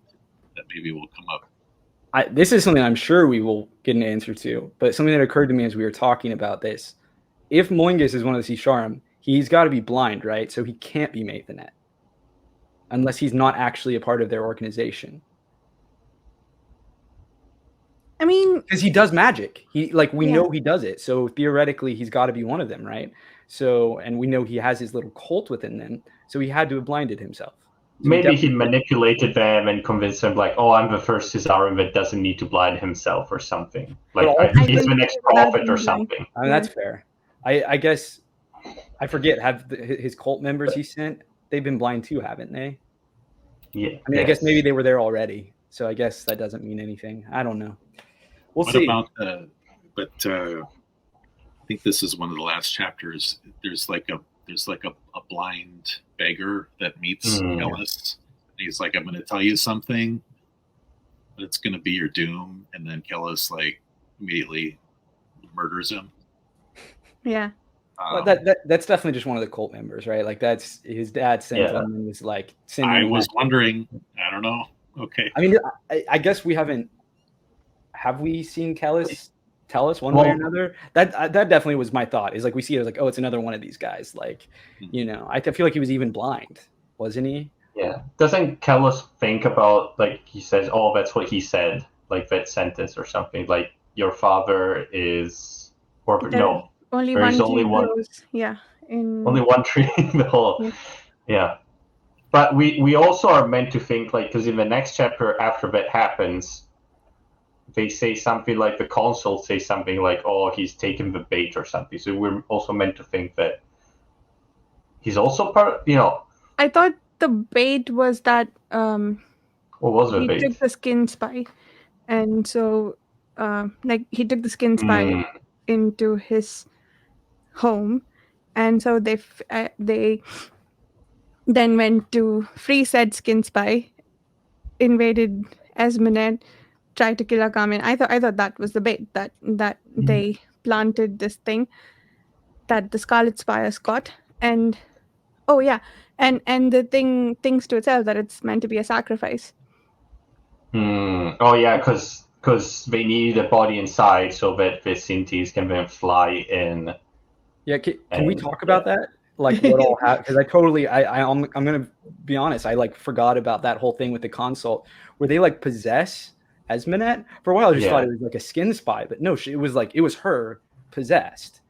that maybe will come up. This is something I'm sure we will get an answer to, but something that occurred to me as we were talking about this. If Moingus is one of the Sisharim, he's got to be blind, right? So he can't be Maithanet unless he's not actually a part of their organization. I mean, because he does magic. We know he does it. So theoretically, he's got to be one of them, right? So, and we know he has his little cult within them. So he had to have blinded himself. So maybe he manipulated them and convinced them, like, "Oh, I'm the first Cesarum that doesn't need to blind himself," or something. Like, he's the next prophet or something. I mean, that's fair. I guess I forget. Have his cult members he sent? They've been blind too, haven't they? Yeah. I mean, I guess maybe they were there already. So I guess that doesn't mean anything. I don't know. We'll see. But I think this is one of the last chapters. There's like a blind beggar that meets Kellis. He's like, "I'm going to tell you something, but it's going to be your doom." And then Kellis like immediately murders him. Yeah. Well, that's definitely just one of the cult members, right? Like that's his dad sent him and was like. I was wondering. I don't know. Okay. I mean, I guess we haven't. Have we seen Kellis tell us one way or another? That definitely was my thought. Is like we see it as like, oh, it's another one of these guys. Like, I feel like he was even blind, wasn't he? Yeah. Doesn't Kellis think about, like, he says, "Oh, that's what he said," like that sentence or something, like, "Your father is," or no, only there one. is only one. Grows, only one tree in the whole. Yeah. But we also are meant to think, like, because in the next chapter after that happens, they say something like, the consul say something like, "Oh, he's taken the bait" or something. So we're also meant to think that he's also part. I thought the bait was that what was the he bait? took the skin spy, and so he took the skin spy into his home, and so they then went to free said skin spy, invaded Esmenet, tried to kill Akamen. I thought that was the bait, that they planted this thing that the Scarlet Spires got, and and the thing thinks to itself that it's meant to be a sacrifice. Oh yeah, because they need a body inside so that the Sintis can then fly in. Yeah, can we talk about that? Like what all happened? Because I'm gonna be honest. I like forgot about that whole thing with the consult where they like possess Esmenet. For a while, I just thought it was like a skin spy, but no, it was her possessed.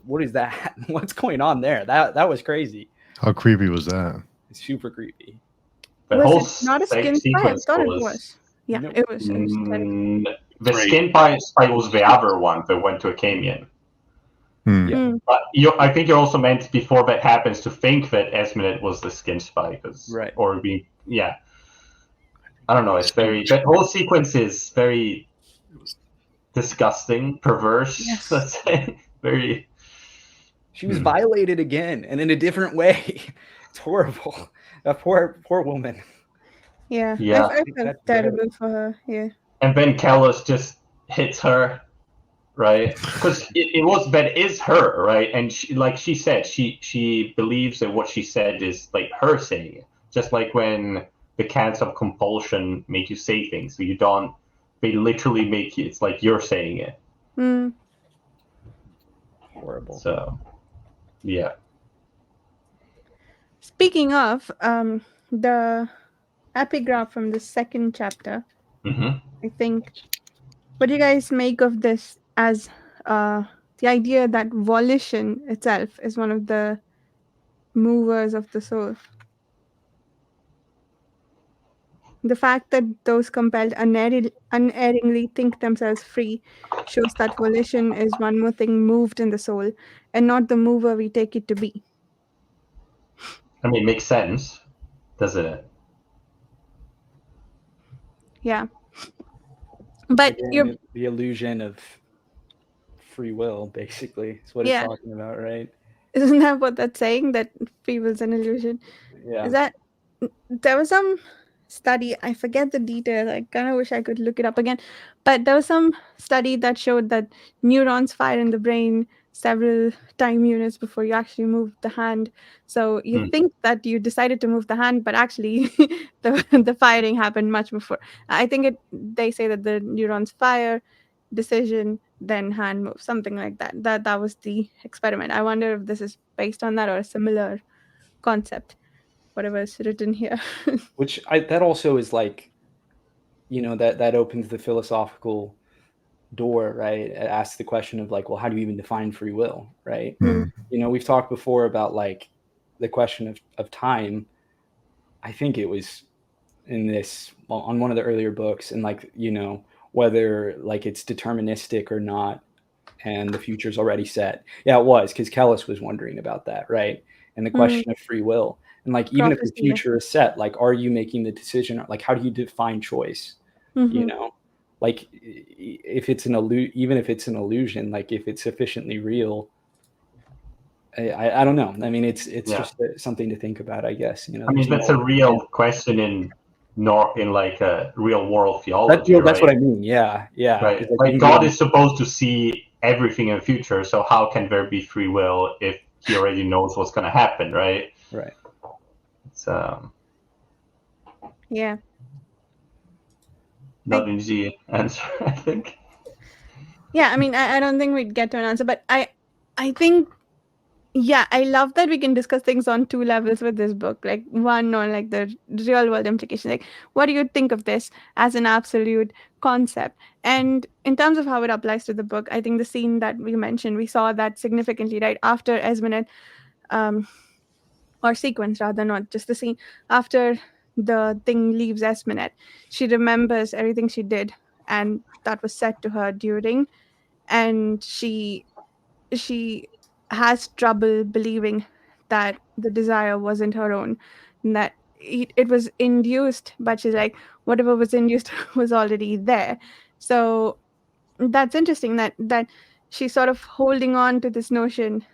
What is that? What's going on there? That was crazy. How creepy was that? It's super creepy. Was it not a skin spy? I thought it was. Yeah, no. It was. The skin spy was the other one that went to Akamian. But I think you're also meant, before that happens, to think that Esmenet was the skin spy, I don't know. It's that whole sequence is very disgusting, perverse. Yes. Let's say very. She was violated again, and in a different way. It's horrible. That poor woman. Yeah. I felt terrible for her. Yeah. And then Kellis just hits her right? Because it was that is her, right? And she, like she said, she believes that what she said is like her saying it. Just like when the cans of compulsion make you say things, so you don't. They literally make you. It's like you're saying it. Mm. Horrible. So, yeah. Speaking of the epigraph from the second chapter, I think. What do you guys make of this as the idea that volition itself is one of the movers of the soul? The fact that those compelled unerringly think themselves free shows that volition is one more thing moved in the soul and not the mover we take it to be. I mean, it makes sense, doesn't it? Yeah. But again, the illusion of free will, basically, is what it's talking about, right? Isn't that what that's saying? That free will is an illusion? Yeah. Is that there was some study, I forget the detail, I kind of wish I could look it up again, but there was some study that showed that neurons fire in the brain several time units before you actually move the hand. So you think that you decided to move the hand, but actually the firing happened much before. I think they say that the neurons fire, decision, then hand move, something like that. That was the experiment. I wonder if this is based on that or a similar concept, whatever is written here. Which that also is like, that opens the philosophical door, right? It asks the question of like, well, how do you even define free will, right? We've talked before about like the question of time. I think it was in this on one of the earlier books, and like, whether like it's deterministic or not, and the future's already set. Yeah, it was, because Kellis was wondering about that, right? And the question of free will. And like, even if the future is set, like, are you making the decision? Like, how do you define choice? Like, if it's even if it's an illusion, like if it's sufficiently real, I don't know. I mean, it's just something to think about, I guess. I mean, that's a real question in like a real world theology. That's what I mean. Yeah. Right. Like God is supposed to see everything in the future, so how can there be free will if he already knows what's going to happen, right? Right. So. Yeah. Not an easy answer, I think. Yeah, I mean, I don't think we'd get to an answer, but I think, yeah, I love that we can discuss things on two levels with this book. Like, one on like the real world implications, like what do you think of this as an absolute concept, and in terms of how it applies to the book. I think the scene that we mentioned, we saw that significantly right after Esmenet, or sequence rather, not just the scene. After the thing leaves Esmenet, she remembers everything she did and that was said to her during, and she has trouble believing that the desire wasn't her own, and that it was induced, but she's like, whatever was induced was already there. So that's interesting that she's sort of holding on to this notion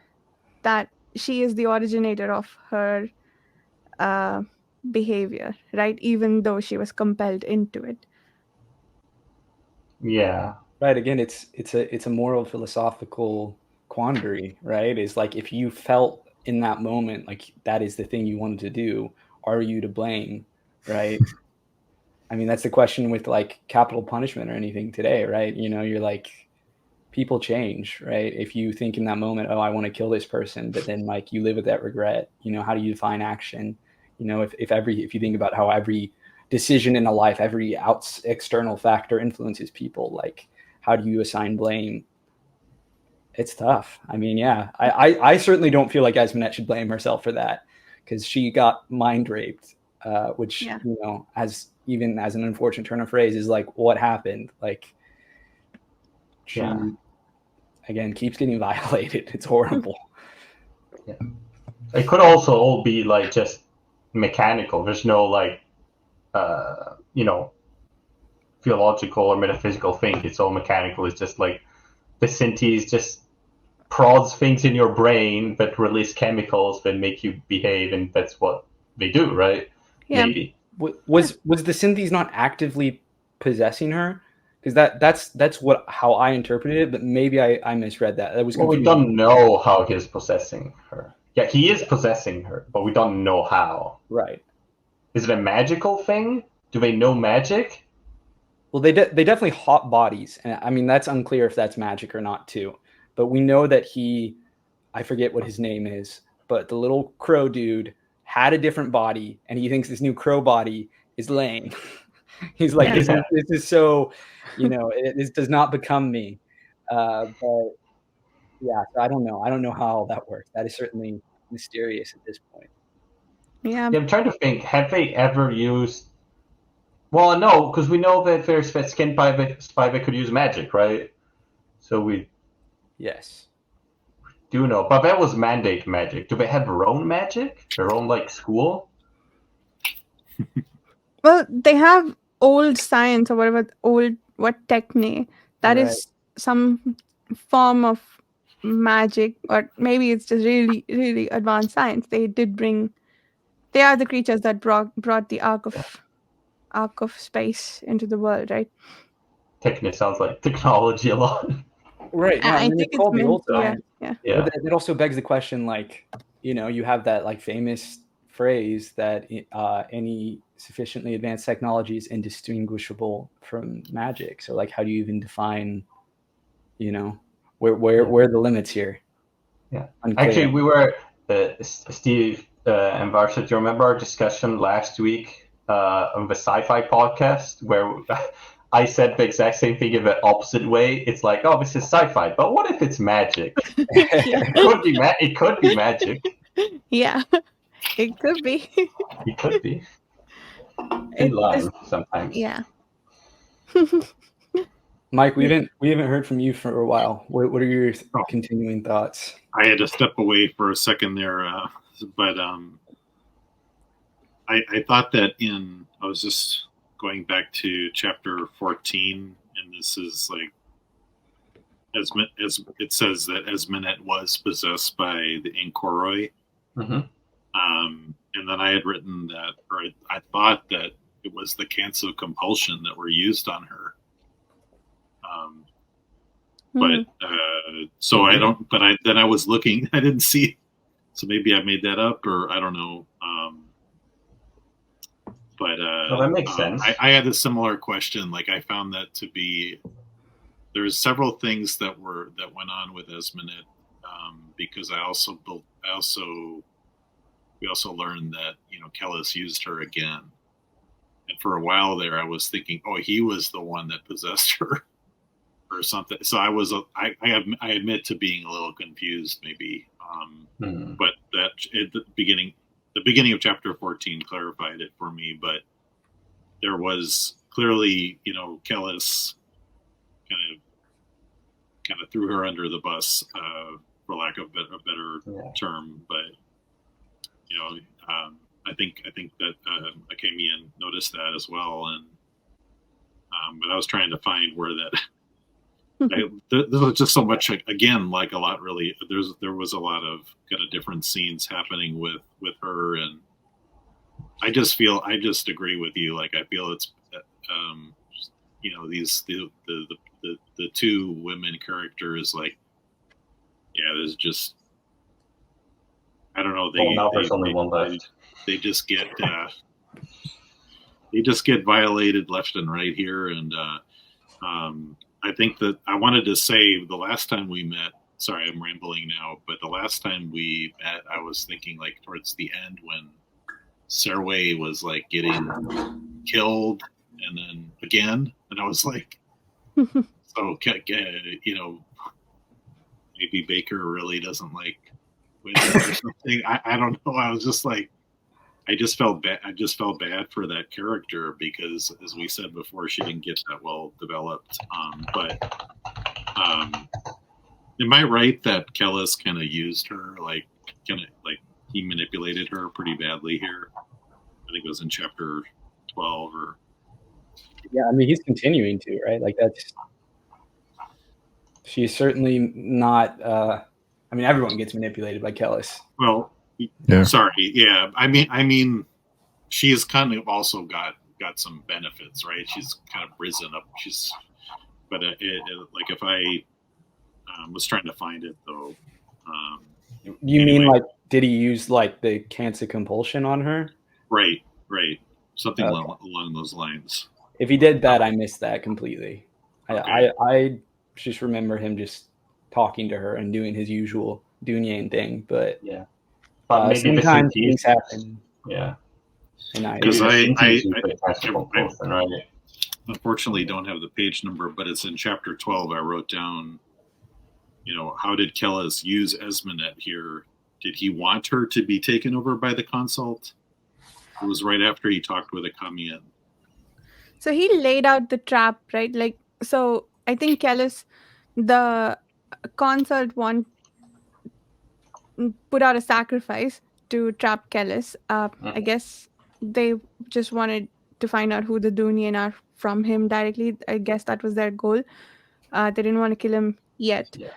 that she is the originator of her uh, behavior, right? Even though she was compelled into it. Yeah. Right. Again, it's a moral philosophical quandary, right? Is like, if you felt in that moment like that is the thing you wanted to do, are you to blame, right? I mean, that's the question with like capital punishment or anything today, right? You're like, people change, right? If you think in that moment, oh, I want to kill this person, but then like you live with that regret, how do you define action? If you think about how every decision in a life, every external factor influences people, like how do you assign blame? It's tough. I mean, yeah, I certainly don't feel like Esmenet should blame herself for that, because she got mind raped, which, as even as an unfortunate turn of phrase, is like what happened. Like, she again keeps getting violated. It's horrible. Yeah. It could also all be like just mechanical. There's no like theological or metaphysical thing. It's all mechanical. It's just like the synthese just prods things in your brain that release chemicals that make you behave, and that's what they do, right? Yeah. Maybe. Was the synthese not actively possessing her? because that's how I interpreted it, but maybe I misread that. That was Well, we confusing. don't know how he's possessing her. Yeah, he is possessing her, but we don't know how. Right. Is it a magical thing? Do they know magic? Well, they definitely hot bodies, and I mean that's unclear if that's magic or not too. But we know that I forget what his name is, but the little crow dude had a different body, and he thinks this new crow body is lame. He's like, this is so, this does not become me. But yeah, so I don't know how that works. That is certainly mysterious at this point. Yeah. I'm trying to think. Have they ever used? Well, no, because we know that there's that skin spy that could use magic, right? So we Yes. do know, but that was mandate magic. Do they have their own magic? Their own school? Well, they have old science or what techne that Right. is some form of magic, or maybe it's just really, really advanced science. They are the creatures that brought the arc of space into the world, right? Techne sounds like technology a lot. Right. No, I mean, think it's called the old yeah, science. yeah. Yeah. But it also begs the question, you have that famous phrase that any sufficiently advanced technology is indistinguishable from magic. So how do you even define, where are the limits here? Yeah. Unclear. Actually, we were Steve and Varsha. Do you remember our discussion last week on the sci-fi podcast where I said the exact same thing in the opposite way? It's like, oh, this is sci-fi, but what if it's magic? It could be magic. Yeah, it could be. It could be. In line sometimes. Yeah. Mike, we haven't heard from you for a while. What are your continuing thoughts? I had to step away for a second there, but I thought that I was just going back to chapter 14, and this is as it says that Esmenet was possessed by the Inkoroi. Mm-hmm. And then I had written that, or I thought that it was the cants of compulsion that were used on her. But so I don't. But then I was looking. I didn't see. So maybe I made that up, or I don't know. But well, that makes sense. I had a similar question. I found that to be there's several things that went on with Esmenet, because we also learned that Kellis used her again, and for a while there I was thinking, oh, he was the one that possessed her or something. So I admit to being a little confused maybe, but that at the beginning of chapter 14 clarified it for me. But there was clearly Kellis kind of threw her under the bus, for lack of a better term. But I think that Akemian noticed that as well, and but I was trying to find where that. There was just so much again, a lot really. There was a lot of kind of different scenes happening with her, and I just agree with you. I feel it's these the two women characters, there's just I don't know. There's only one left. They just get violated left and right here, and I think that I wanted to say the last time we met. Sorry, I'm rambling now, but the last time we met, I was thinking towards the end when Serway was getting killed, and then again, and I was like, so maybe Bakker really doesn't like women or something. I don't know. I was just I just felt bad. I just felt bad for that character because, as we said before, she didn't get that well developed. But am I right that Kellis kind of used her, he manipulated her pretty badly here? I think it was in chapter 12 or. Yeah, I mean, he's continuing to, right? She's certainly not. I mean, everyone gets manipulated by Kellis. Well. Yeah. Sorry. Yeah. I mean, she has kind of also got some benefits, right? She's kind of risen up. but like if I was trying to find it though. You mean like, did he use like the cancer compulsion on her? Right. Something Okay. along those lines. If he did that, I missed that completely. Okay. I just remember him just talking to her and doing his usual Dunyan thing, but yeah, but maybe sometimes things happen. Yeah, because I right? Unfortunately don't have the page number, but it's in chapter 12. I wrote down, how did Kellis use Esmenet here? Did he want her to be taken over by the consult? It was right after he talked with Akamian. So he laid out the trap, right? Like, so I think Kellis, the consult put out a sacrifice to trap Kellis. I guess they just wanted to find out who the Dunian are from him directly. I guess that was their goal. They didn't want to kill him yet. Yeah.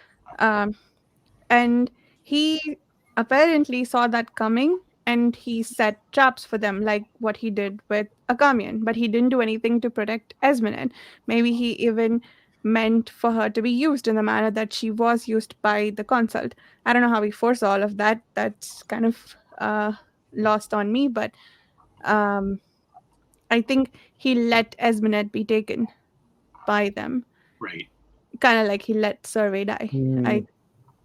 And he apparently saw that coming and he set traps for them, like what he did with Akamian. But he didn't do anything to protect Esmenet. Maybe he even meant for her to be used in the manner that she was used by the consult. I don't know how he foresaw all of that. That's kind of lost on me, but I think he let Esmenet be taken by them. Right. Kind of like he let Survey die. I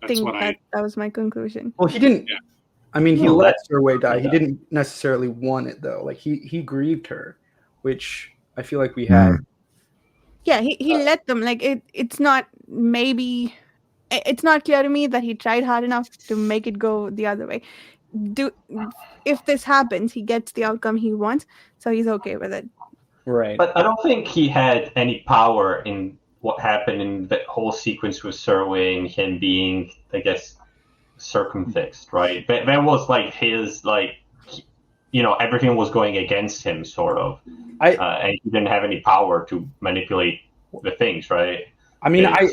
think that was my conclusion. Well, he didn't. Yeah. I mean, he let Survey die. He didn't necessarily want it though. Like he grieved her, which I feel like we had. Yeah, he let them. Like it's not clear to me that he tried hard enough to make it go the other way. If this happens, he gets the outcome he wants, so he's okay with it. Right. But I don't think he had any power in what happened in the whole sequence with Survey and him being, I guess, circumfixed, right? That was like his, everything was going against him, sort of. And he didn't have any power to manipulate the things, right? I mean, I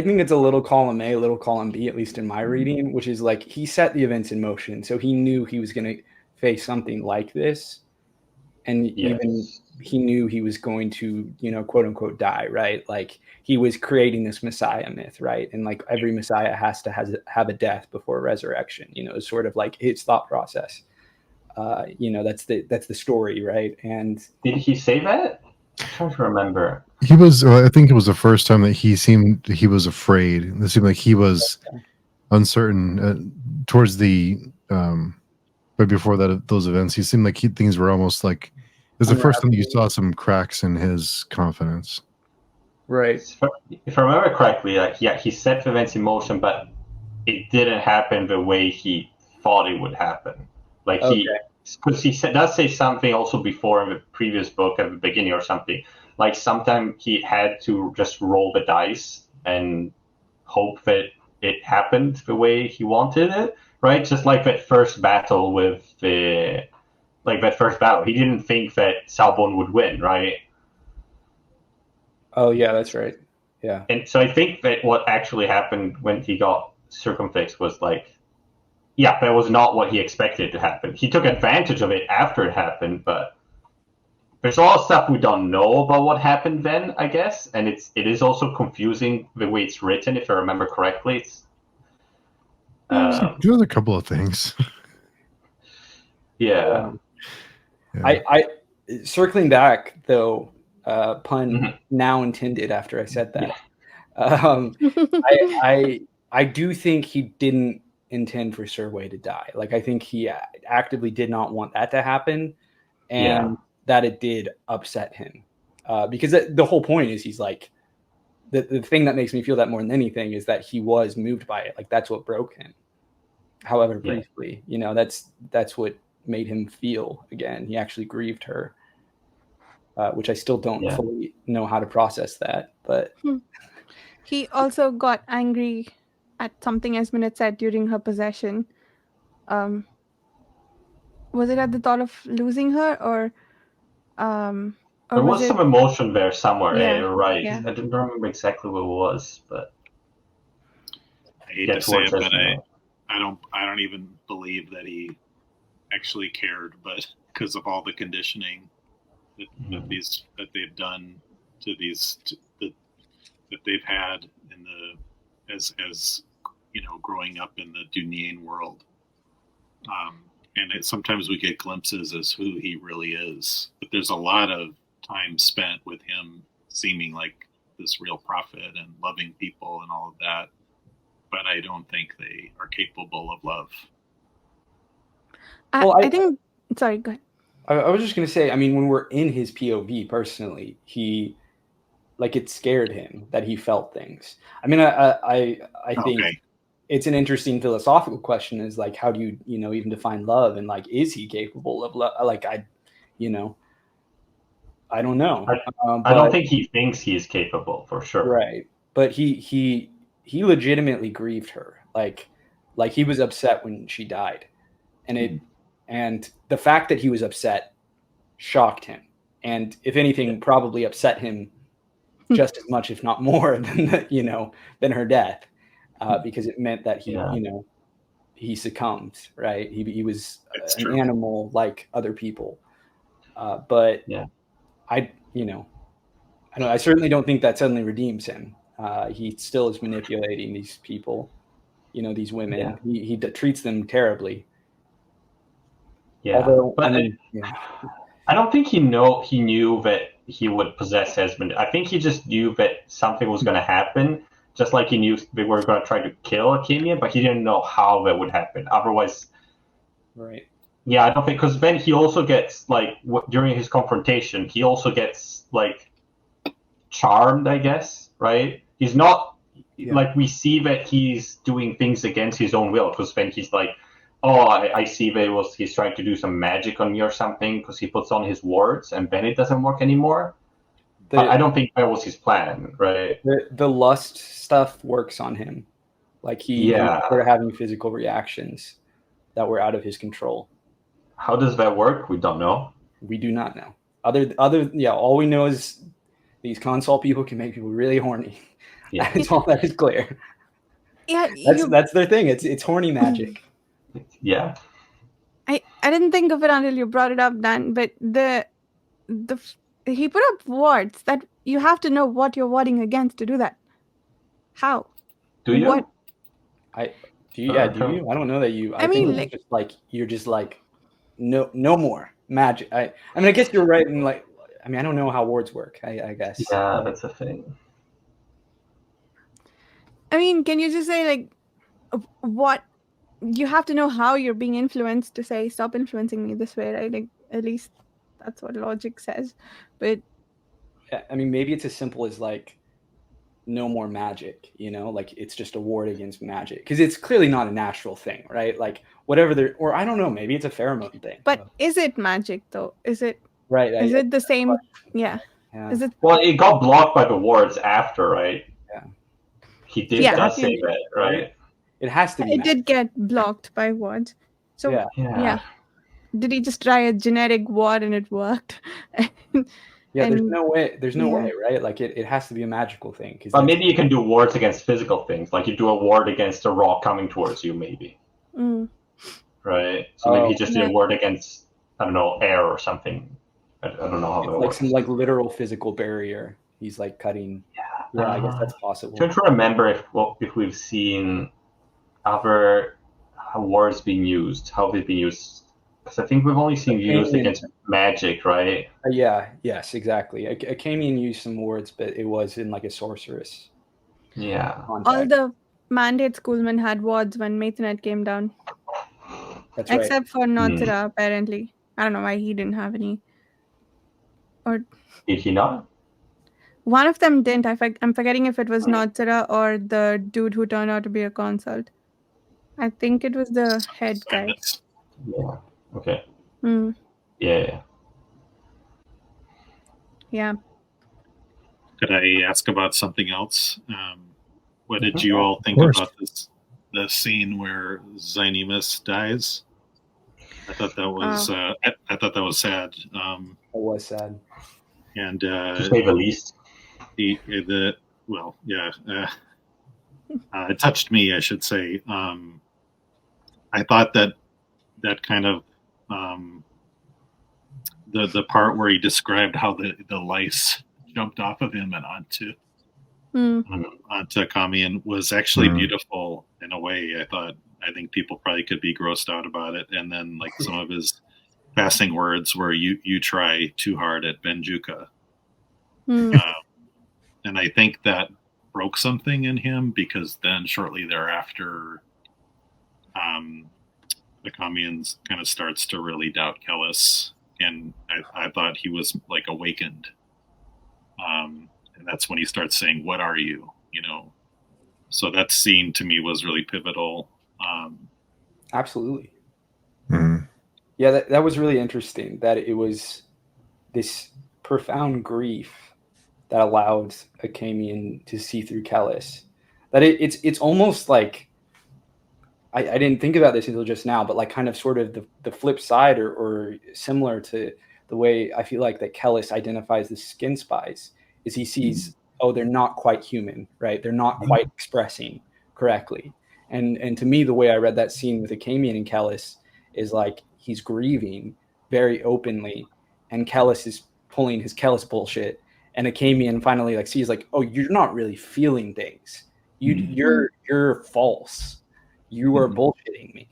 think it's a little column A, a little column B, at least in my reading, which is like he set the events in motion. So he knew he was going to face something like this. And even he knew he was going to, quote unquote, die, right? Like he was creating this Messiah myth, right? And like every Messiah has to have a death before resurrection, it's sort of like his thought process. That's the story, right? And did he say that? I'm trying to remember. He was. I think it was the first time that he was afraid. It seemed like he was uncertain towards the. But before those events, he seemed like things were almost like it was the first time you saw some cracks in his confidence. Right. If I remember correctly, he set the events in motion, but it didn't happen the way he thought it would happen. Because he does say something also before in the previous book at the beginning or something. Like sometimes he had to just roll the dice and hope that it happened the way he wanted it, right? Just like that first battle he didn't think that Salbon would win, right? Oh yeah, that's right. Yeah. And so I think that what actually happened when he got circumfixed was that was not what he expected to happen. He took advantage of it after it happened, but there's a lot of stuff we don't know about what happened then, I guess, and it is also confusing the way it's written, if I remember correctly. There's a couple of things. Yeah. I circling back though, pun now intended after I said that. I do think he didn't intend for Survey to die. Like I think he actively did not want that to happen, and that it did upset him. Because the whole point is he's like the thing that makes me feel that more than anything is that he was moved by it. Like that's what broke him. However briefly, that's what made him feel again. He actually grieved her, which I still don't fully know how to process that. But he also got angry at something Esmenet said during her possession. Was it at the thought of losing her, or there was some emotion there somewhere. Yeah, you're right. Yeah. I don't remember exactly what it was, but I hate to say it, but I don't even believe that he actually cared, but because of all the conditioning that they've done that they've had in the as growing up in the Dunyan world. And sometimes we get glimpses as who he really is, but there's a lot of time spent with him seeming like this real prophet and loving people and all of that. But I don't think they are capable of love. I think. Sorry, go ahead. I was just going to say, I mean, when we're in his POV personally, it scared him that he felt things. I mean, I think it's an interesting philosophical question is like, how do you, even define love? And like, is he capable of love? Like, I don't know. I don't think he thinks he is capable for sure. Right. But he legitimately grieved her. Like he was upset when she died. And the fact that he was upset shocked him. And if anything, probably upset him just as much, if not more, than her death, because it meant that he succumbed. Right? He was an animal like other people. But I certainly don't think that suddenly redeems him. He still is manipulating these people, these women. Yeah. He treats them terribly. Yeah, although, but I don't think he knew that he would possess Esmond. I think he just knew that something was going to happen, just like he knew they were going to try to kill Akemia, but he didn't know how that would happen. Otherwise, right? Yeah, I don't think, because then he also gets during his confrontation, he also gets charmed, I guess, right? He's not we see that he's doing things against his own will, because then he's like, oh, I see that he's trying to do some magic on me or something, because he puts on his wards and then it doesn't work anymore. But I don't think that was his plan, right? The lust stuff works on him. Like he started having physical reactions that were out of his control. How does that work? We don't know. We do not know. All we know is these console people can make people really horny. Yeah. That's all that is clear. Yeah, that's their thing. It's horny magic. Yeah. I didn't think of it until you brought it up, Dan, but he put up wards that you have to know what you're warding against to do that. How? Do you? What? Do you? I don't know that you. I mean, think it's you're just no more magic. I mean, I guess you're right. And I don't know how wards work. I guess. Yeah, that's a thing. I mean, can you just say what? You have to know how you're being influenced to say, stop influencing me this way, right? At least that's what logic says. But yeah, I mean, maybe it's as simple as no more magic, it's just a ward against magic, because it's clearly not a natural thing, right? Whatever or I don't know, maybe it's a pheromone thing. But is it magic though? Is it right? Is it the same? Yeah. Is it? Well, it got blocked by the wards after, right? Yeah. He did not say that, right? It has to be. It did get blocked by wards. So yeah. Did he just try a generic ward and it worked? There's no way. There's no way, right? It has to be a magical thing. But maybe you can do wards against physical things. Like you do a ward against a rock coming towards you, maybe. Right? So maybe he just did a ward against, I don't know, air or something. I don't know how that works. Some literal physical barrier. He's cutting. Yeah, I guess that's possible. I'm trying to remember if we've seen other wards being used, how they've been used. Because I think we've only seen used against magic, right? Yes, exactly. Akemian used some wards, but it was in a sorceress. Yeah. Contact. All the Mandate schoolmen had wards when Maithanet came down. That's right. Except for Notsira, apparently. I don't know why he didn't have any. Or did he not? One of them didn't. I'm forgetting if it was Notsira or the dude who turned out to be a consult. I think it was the head guy. Yeah. Okay. Yeah. Could I ask about something else? What did you all think about the scene where Zynemus dies? I thought that was I thought that was sad. It was sad, and to say the least. It touched me, I should say. I thought that kind of the part where he described how the lice jumped off of him and onto Mm. Kamian was actually beautiful in a way. I think people probably could be grossed out about it. And then like some of his passing words where you try too hard at Benjuka. Mm. And I think that broke something in him, because then shortly thereafter, the Kamians kind of starts to really doubt Kellis. And I thought he was like awakened. And that's when he starts saying, "What are you?" You know? So that scene to me was really pivotal. Absolutely. Mm-hmm. Yeah, that was really interesting, that it was this profound grief that allowed Akamian to see through Kellis. That it's almost like, I didn't think about this until just now, but like kind of sort of the flip side, or similar to the way I feel like that Kellis identifies the skin spies, is he sees, oh, they're not quite human, right? They're not quite expressing correctly. And to me, the way I read that scene with Akamian and Kellis is like he's grieving very openly, and Kellis is pulling his Kellis bullshit, and Akamian finally like sees like, oh, you're not really feeling things. You're false. You are bullshitting me.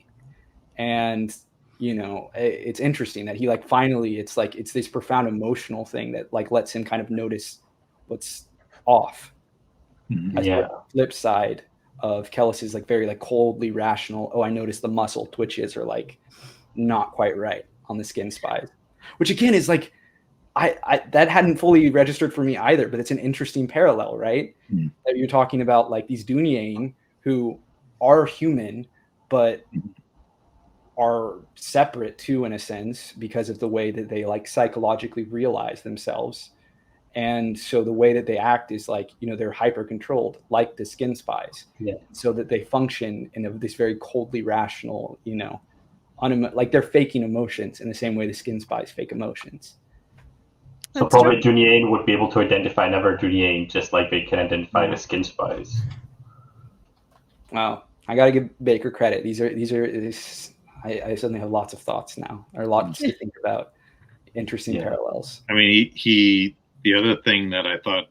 And you know, it's interesting that he like finally, it's like it's this profound emotional thing that like lets him kind of notice what's off. That's the flip side of Kellis's like very like coldly rational, oh, I noticed the muscle twitches are like not quite right on the skin spies, which again is like I that hadn't fully registered for me either, but it's an interesting parallel, right? That you're talking about like these Dunyain who are human but are separate too, in a sense, because of the way that they like psychologically realize themselves. And so the way that they act is like, you know, they're hyper controlled like the skin spies, so that they function in this very coldly rational, you know, like they're faking emotions in the same way the skin spies fake emotions. So that's probably Dunyain would be able to identify another Dunyain just like they can identify the skin spies. Wow, I gotta give Bakker credit. These are I suddenly have lots of thoughts now, or lots to think about. Interesting parallels. I mean, he the other thing that I thought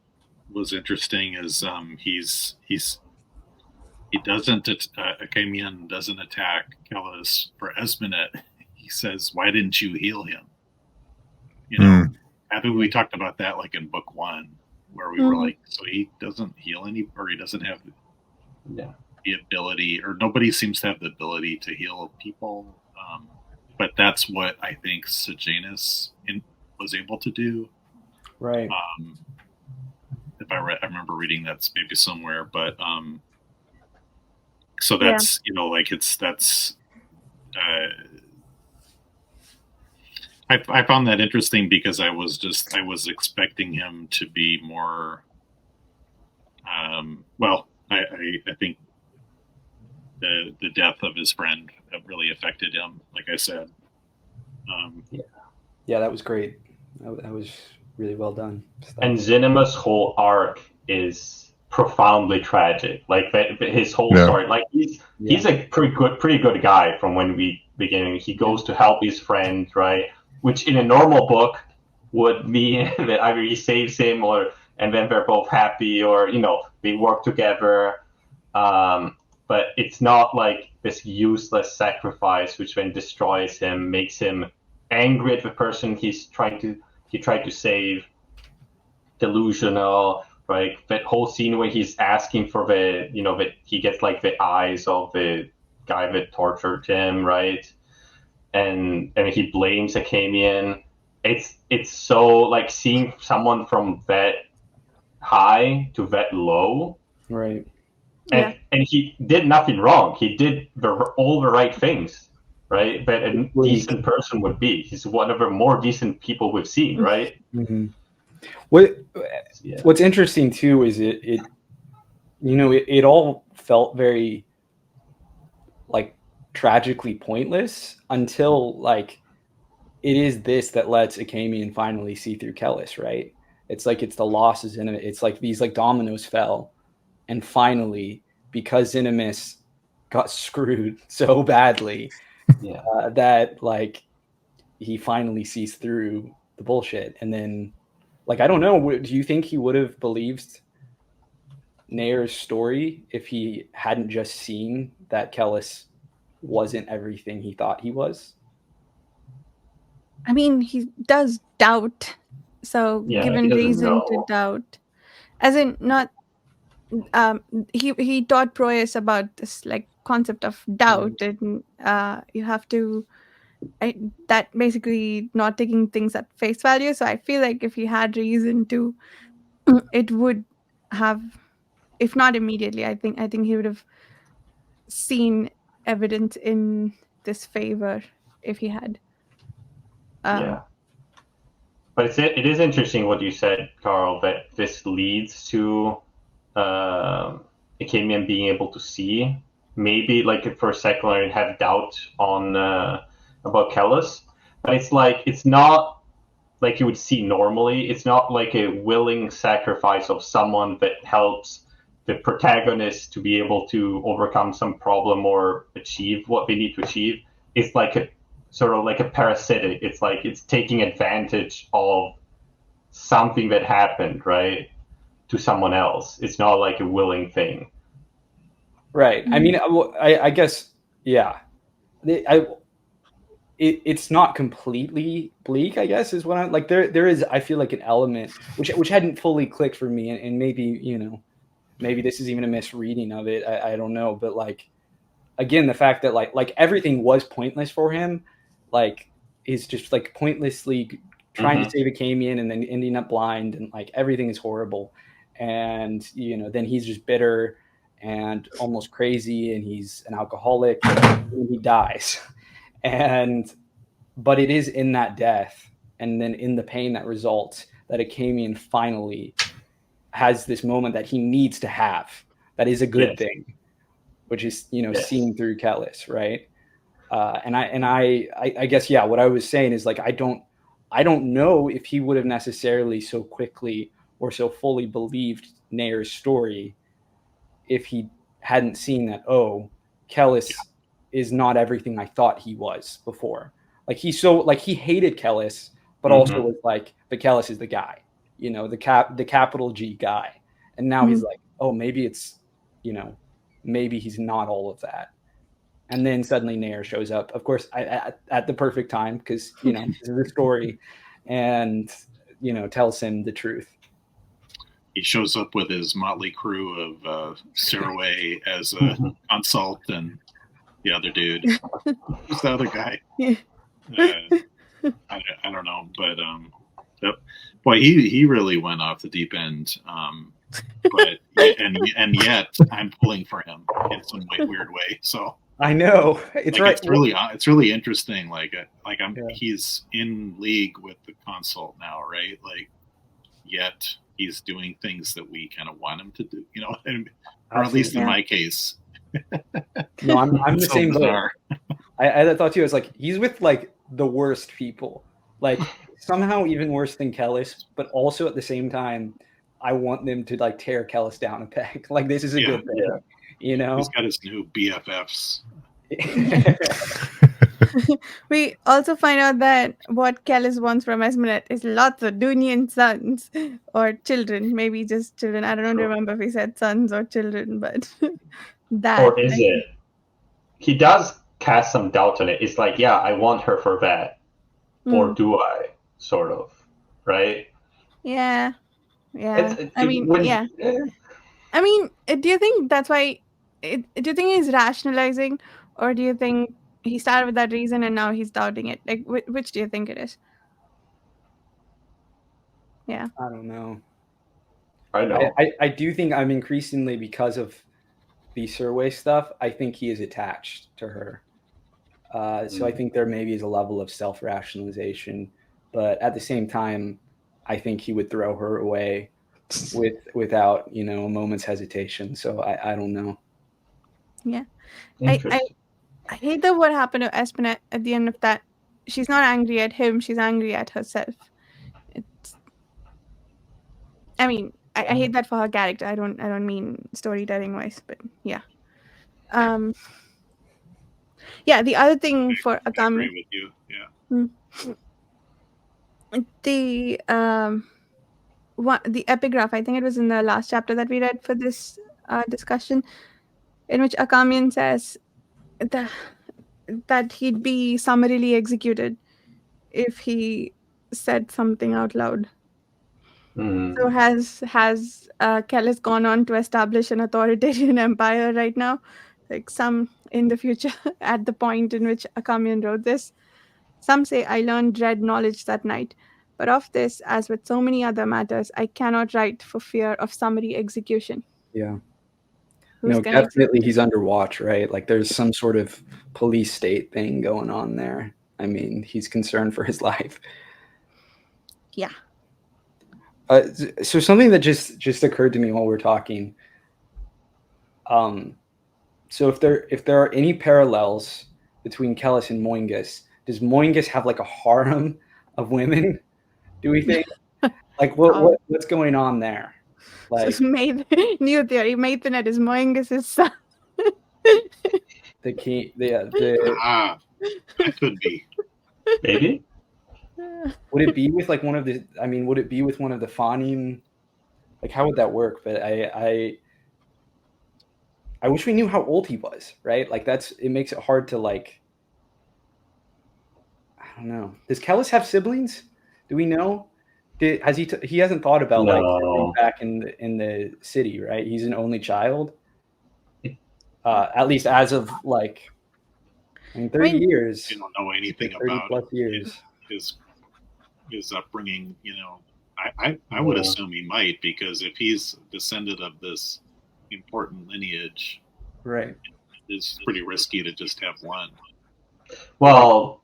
was interesting is he doesn't Akamian doesn't attack Kellis for Esminet. He says, "Why didn't you heal him?" You know, I think we talked about that like in book 1, where we were like, so he doesn't heal any, or he doesn't have the ability, or nobody seems to have the ability to heal people. But that's what I think Sejanus was able to do. Right. If I remember reading that maybe somewhere, but so that's you know, like that's I found that interesting, because I was expecting him to be more. Well, I think the death of his friend really affected him, like I said. Yeah, that was great. That was really well done. And Zinema's whole arc is profoundly tragic. Like his whole story, like he's a pretty good guy from when we beginning. He goes to help his friend, right? Which in a normal book would mean that either he saves him, and then they're both happy, or you know, they work together. But it's not like this useless sacrifice which then destroys him, makes him angry at the person he tried to save, delusional, right? That whole scene where he's asking for that he gets like the eyes of the guy that tortured him, right? And he blames Akamian. It's so like seeing someone from that high to that low, right? And he did nothing wrong. He did all the right things, right? That a decent person would be. He's one of the more decent people we've seen, right? Mm-hmm. What's interesting too is it all felt very like tragically pointless until like it is this that lets Akamian finally see through Kellis, right? It's like it's the losses in it. It's like these like dominoes fell. And finally, because Zinimus got screwed so badly, that like he finally sees through the bullshit, and then like, I don't know. Do you think he would have believed Nayer's story if he hadn't just seen that Kellis wasn't everything he thought he was? I mean, he does doubt. So Yeah, given he doesn't reason to know. doubt, as in not, he taught Proyas about this like concept of doubt, and you have to, that basically not taking things at face value. So I feel like if he had reason to, it would have, if not immediately, I think he would have seen evidence in this favor if he had. Yeah. But it is interesting what you said, Carl, that this leads to Akamian being able to see. Maybe like for a second I have doubt on about Kellis, but it's not like you would see normally. It's not like a willing sacrifice of someone that helps the protagonist to be able to overcome some problem or achieve what they need to achieve. It's like a sort of like a parasitic. It's like it's taking advantage of something that happened, right, to someone else. It's not like a willing thing. Right. I mean, I guess, yeah. It's not completely bleak, I guess, is what I'm like. There is, I feel like, an element which hadn't fully clicked for me, and maybe, maybe this is even a misreading of it. I don't know, but like, again, the fact that like everything was pointless for him, like, is just like pointlessly trying to save Akamian and then ending up blind, and like everything is horrible, and then he's just bitter and almost crazy, and he's an alcoholic, and he dies. But it is in that death and then in the pain that results that Akamian finally has this moment that he needs to have. That is a good thing, which is seen through Kellis, right? And I guess, yeah, what I was saying is like I don't know if he would have necessarily so quickly or so fully believed Nayer's story if he hadn't seen that, oh, Kellis is not everything I thought he was before. Like he hated Kellis, but also was like, but Kellis is the guy, the capital G guy. And now he's like, oh, maybe it's, maybe he's not all of that. And then suddenly Nayer shows up, of course, at the perfect time, because, this is the story, and, tells him the truth. He shows up with his motley crew of Saraway as a consult, and the other dude. Who's the other guy? I don't know, but boy, he really went off the deep end. But and yet I'm pulling for him in some weird way. So I know it's like, right. It's really interesting. He's in league with the consult now, right? Like, yet he's doing things that we kind of want him to do, or at least in my case. No, I'm the same way. I thought too. I was like, he's with like the worst people, like somehow even worse than Kellis, but also at the same time, I want them to like tear Kellis down a peg. Like, this is a good thing, He's got his new BFFs. We also find out that what Kellis wants from Esmeralda is lots of Dunian sons or children, maybe just children. I don't remember if he said sons or children, but that. Or is it? He does cast some doubt on it. It's like, yeah, I want her for that, or do I? Sort of, right? Yeah. I mean, do you think that's why? Do you think he's rationalizing, or do you think he started with that reason and now he's doubting it? Like, which do you think it is? Yeah, I don't know. I know. I do think I'm increasingly, because of the Surway stuff, I think he is attached to her. So I think there maybe is a level of self-rationalization, but at the same time, I think he would throw her away without a moment's hesitation. So I don't know. Yeah, I hate that what happened to Espinette at the end of that. She's not angry at him; she's angry at herself. I hate that for her character. I don't mean storytelling wise, but yeah. Yeah, the other thing for Akami. I agree with you. Yeah. The the epigraph, I think it was in the last chapter that we read for this discussion, in which Akamian says that he'd be summarily executed if he said something out loud. So has Kellis gone on to establish an authoritarian empire right now? Like some in the future, at the point in which Akamian wrote this. Some say I learned dread knowledge that night, but of this, as with so many other matters, I cannot write for fear of summary execution. Yeah. Who's No, gonna definitely execute he's him? under watch, right? Like there's some sort of police state thing going on there. I mean, he's concerned for his life. Yeah. So something that just occurred to me while we're talking. So if there are any parallels between Kellis and Moingus, does Moingus have like a harem of women? Do we think? Like what's going on there? Like So new theory, Maithanet is Moingus's son. the king, that could be. Maybe. Would it be with like one of the? I mean, would it be with one of the Fanim? Like, how would that work? But I wish we knew how old he was, right? Like it makes it hard to like. I don't know. Does Kellis have siblings? Do we know? Has he? He hasn't thought about like living back in the city, right? He's an only child. At least as of like, 30 years. You don't know anything 30 about plus years. His upbringing. I would assume he might, because if he's descended of this important lineage, right, it's pretty risky to just have one. Well,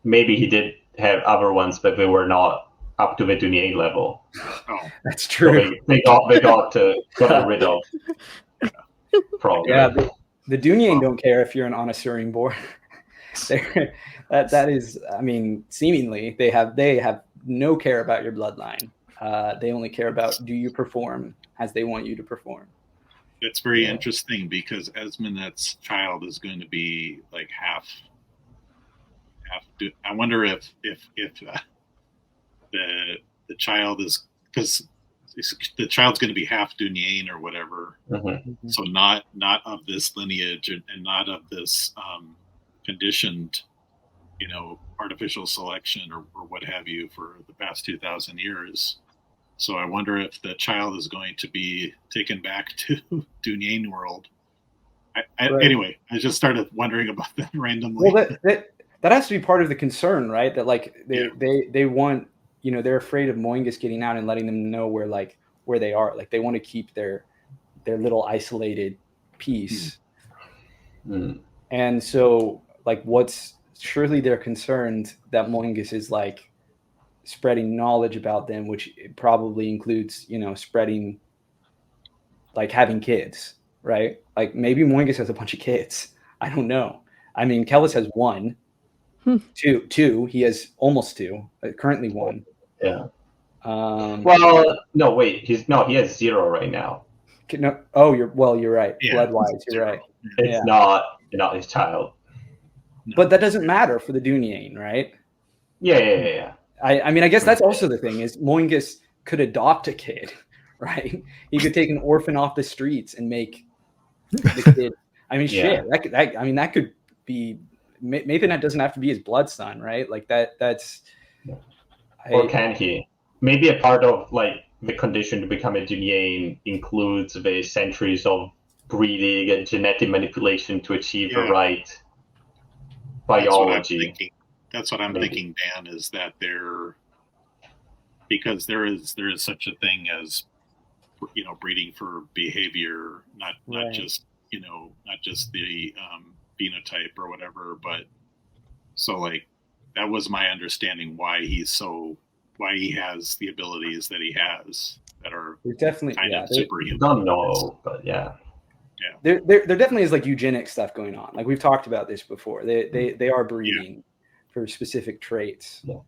maybe he did have other ones, but they were not up to the Dunye level. Oh, that's true. So they got rid of. Probably. Yeah, the Dunye don't care if you're an Onasuring born. that is, I mean, seemingly they have no care about your bloodline. They only care about, do you perform as they want you to perform. It's very interesting, because Esmanet's child is going to be like half. I wonder if the child is, because the child's going to be half Dunyain or whatever. Mm-hmm. So not of this lineage and not of this conditioned, artificial selection or what have you for the past 2,000 years. So I wonder if the child is going to be taken back to Dunyain world. Right. Anyway, I just started wondering about that randomly. Well, that has to be part of the concern, right? That like they want, they're afraid of Moingus getting out and letting them know where they are. Like they want to keep their little isolated piece. Mm. And so like surely they're concerned that Moingus is like spreading knowledge about them, which probably includes, spreading, like having kids, right? Like maybe Moingus has a bunch of kids. I don't know. I mean, Kellis has one. Two. He has almost two. Currently one. Yeah. Well, no, wait. He has 0 right now. No. Oh, you're right. Yeah, blood-wise, you're right. It's not his child. But that doesn't matter for the Dunyain, right? Yeah. I mean, I guess that's also the thing is Moingus could adopt a kid, right? He could take an orphan off the streets and make the kid. I mean, shit. That could be. Maybe that doesn't have to be his blood son, right? Like that's. Or can he? Maybe a part of like the condition to become a Dunyain includes the centuries of breeding and genetic manipulation to achieve the right biology. That's what I'm thinking, Dan, is that because there is such a thing as breeding for behavior, not just not just the phenotype or whatever, but so like that was my understanding why he has the abilities that he has that are definitely kind of superhuman. Don't know, but yeah. There definitely is like eugenic stuff going on. Like we've talked about this before. They are breeding for specific traits. Yeah.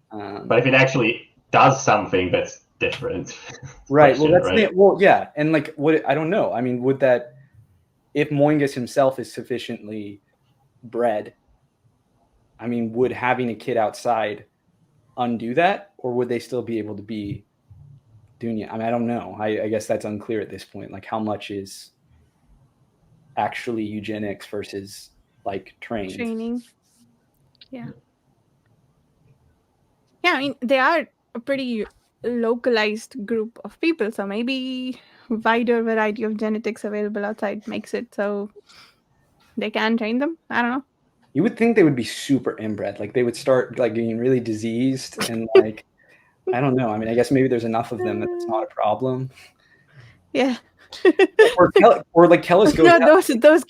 But if it actually does something that's different, right? Well, that's and like what I don't know. I mean, would that if Moingus himself is sufficiently bred? I mean, would having a kid outside undo that, or would they still be able to be Dunya. I mean, I don't know. I guess that's unclear at this point. Like, how much is actually eugenics versus like training. Yeah. Yeah, I mean, they are a pretty localized group of people, so maybe wider variety of genetics available outside makes it so they can train them. I don't know. You would think they would be super inbred. Like, they would start like getting really diseased and like, I don't know. I mean, I guess maybe there's enough of them that it's not a problem. Yeah. or like Kellis goes. No, those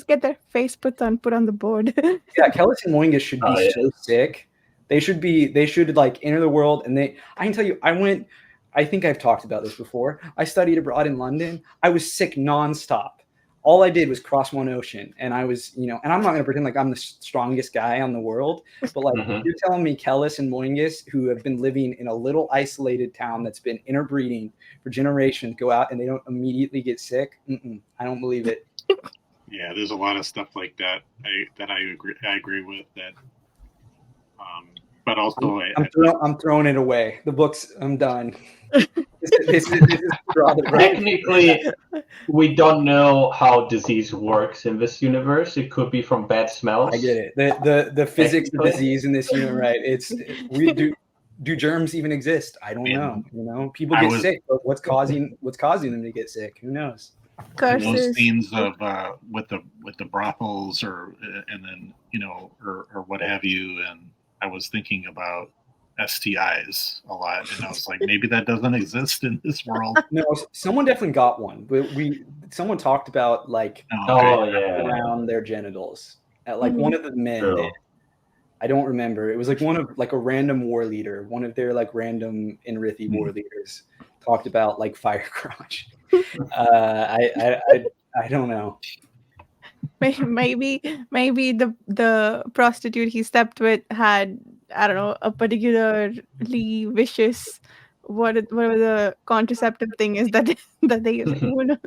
get their face put on the board. Yeah, Kellis and Moingus should be so sick. They should like enter the world, and I can tell you, I think I've talked about this before. I studied abroad in London. I was sick nonstop. All I did was cross one ocean, and I was, and I'm not going to pretend like I'm the strongest guy on the world, but like you're telling me Kellis and Moingus, who have been living in a little isolated town that's been interbreeding for generations, go out and they don't immediately get sick? I don't believe it. Yeah, there's a lot of stuff like that I agree with that. But also, I'm throwing it away. The books, I'm done. This is Technically, we don't know how disease works in this universe. It could be from bad smells. I get it. The physics of disease in this universe, right? Do germs even exist? I don't know. People get sick, but what's causing them to get sick? Who knows? Those scenes of with the brothels or what have you, and I was thinking about STIs a lot, and I was like, maybe that doesn't exist in this world. No, someone definitely got one. Someone talked about like around their genitals. Like one of the men did. I don't remember. It was like one of like a random war leader, one of their like random Inrithi war leaders talked about like fire crotch. I don't know. Maybe the prostitute he slept with had, I don't know, a particularly vicious whatever the contraceptive thing is that they use. Who knows?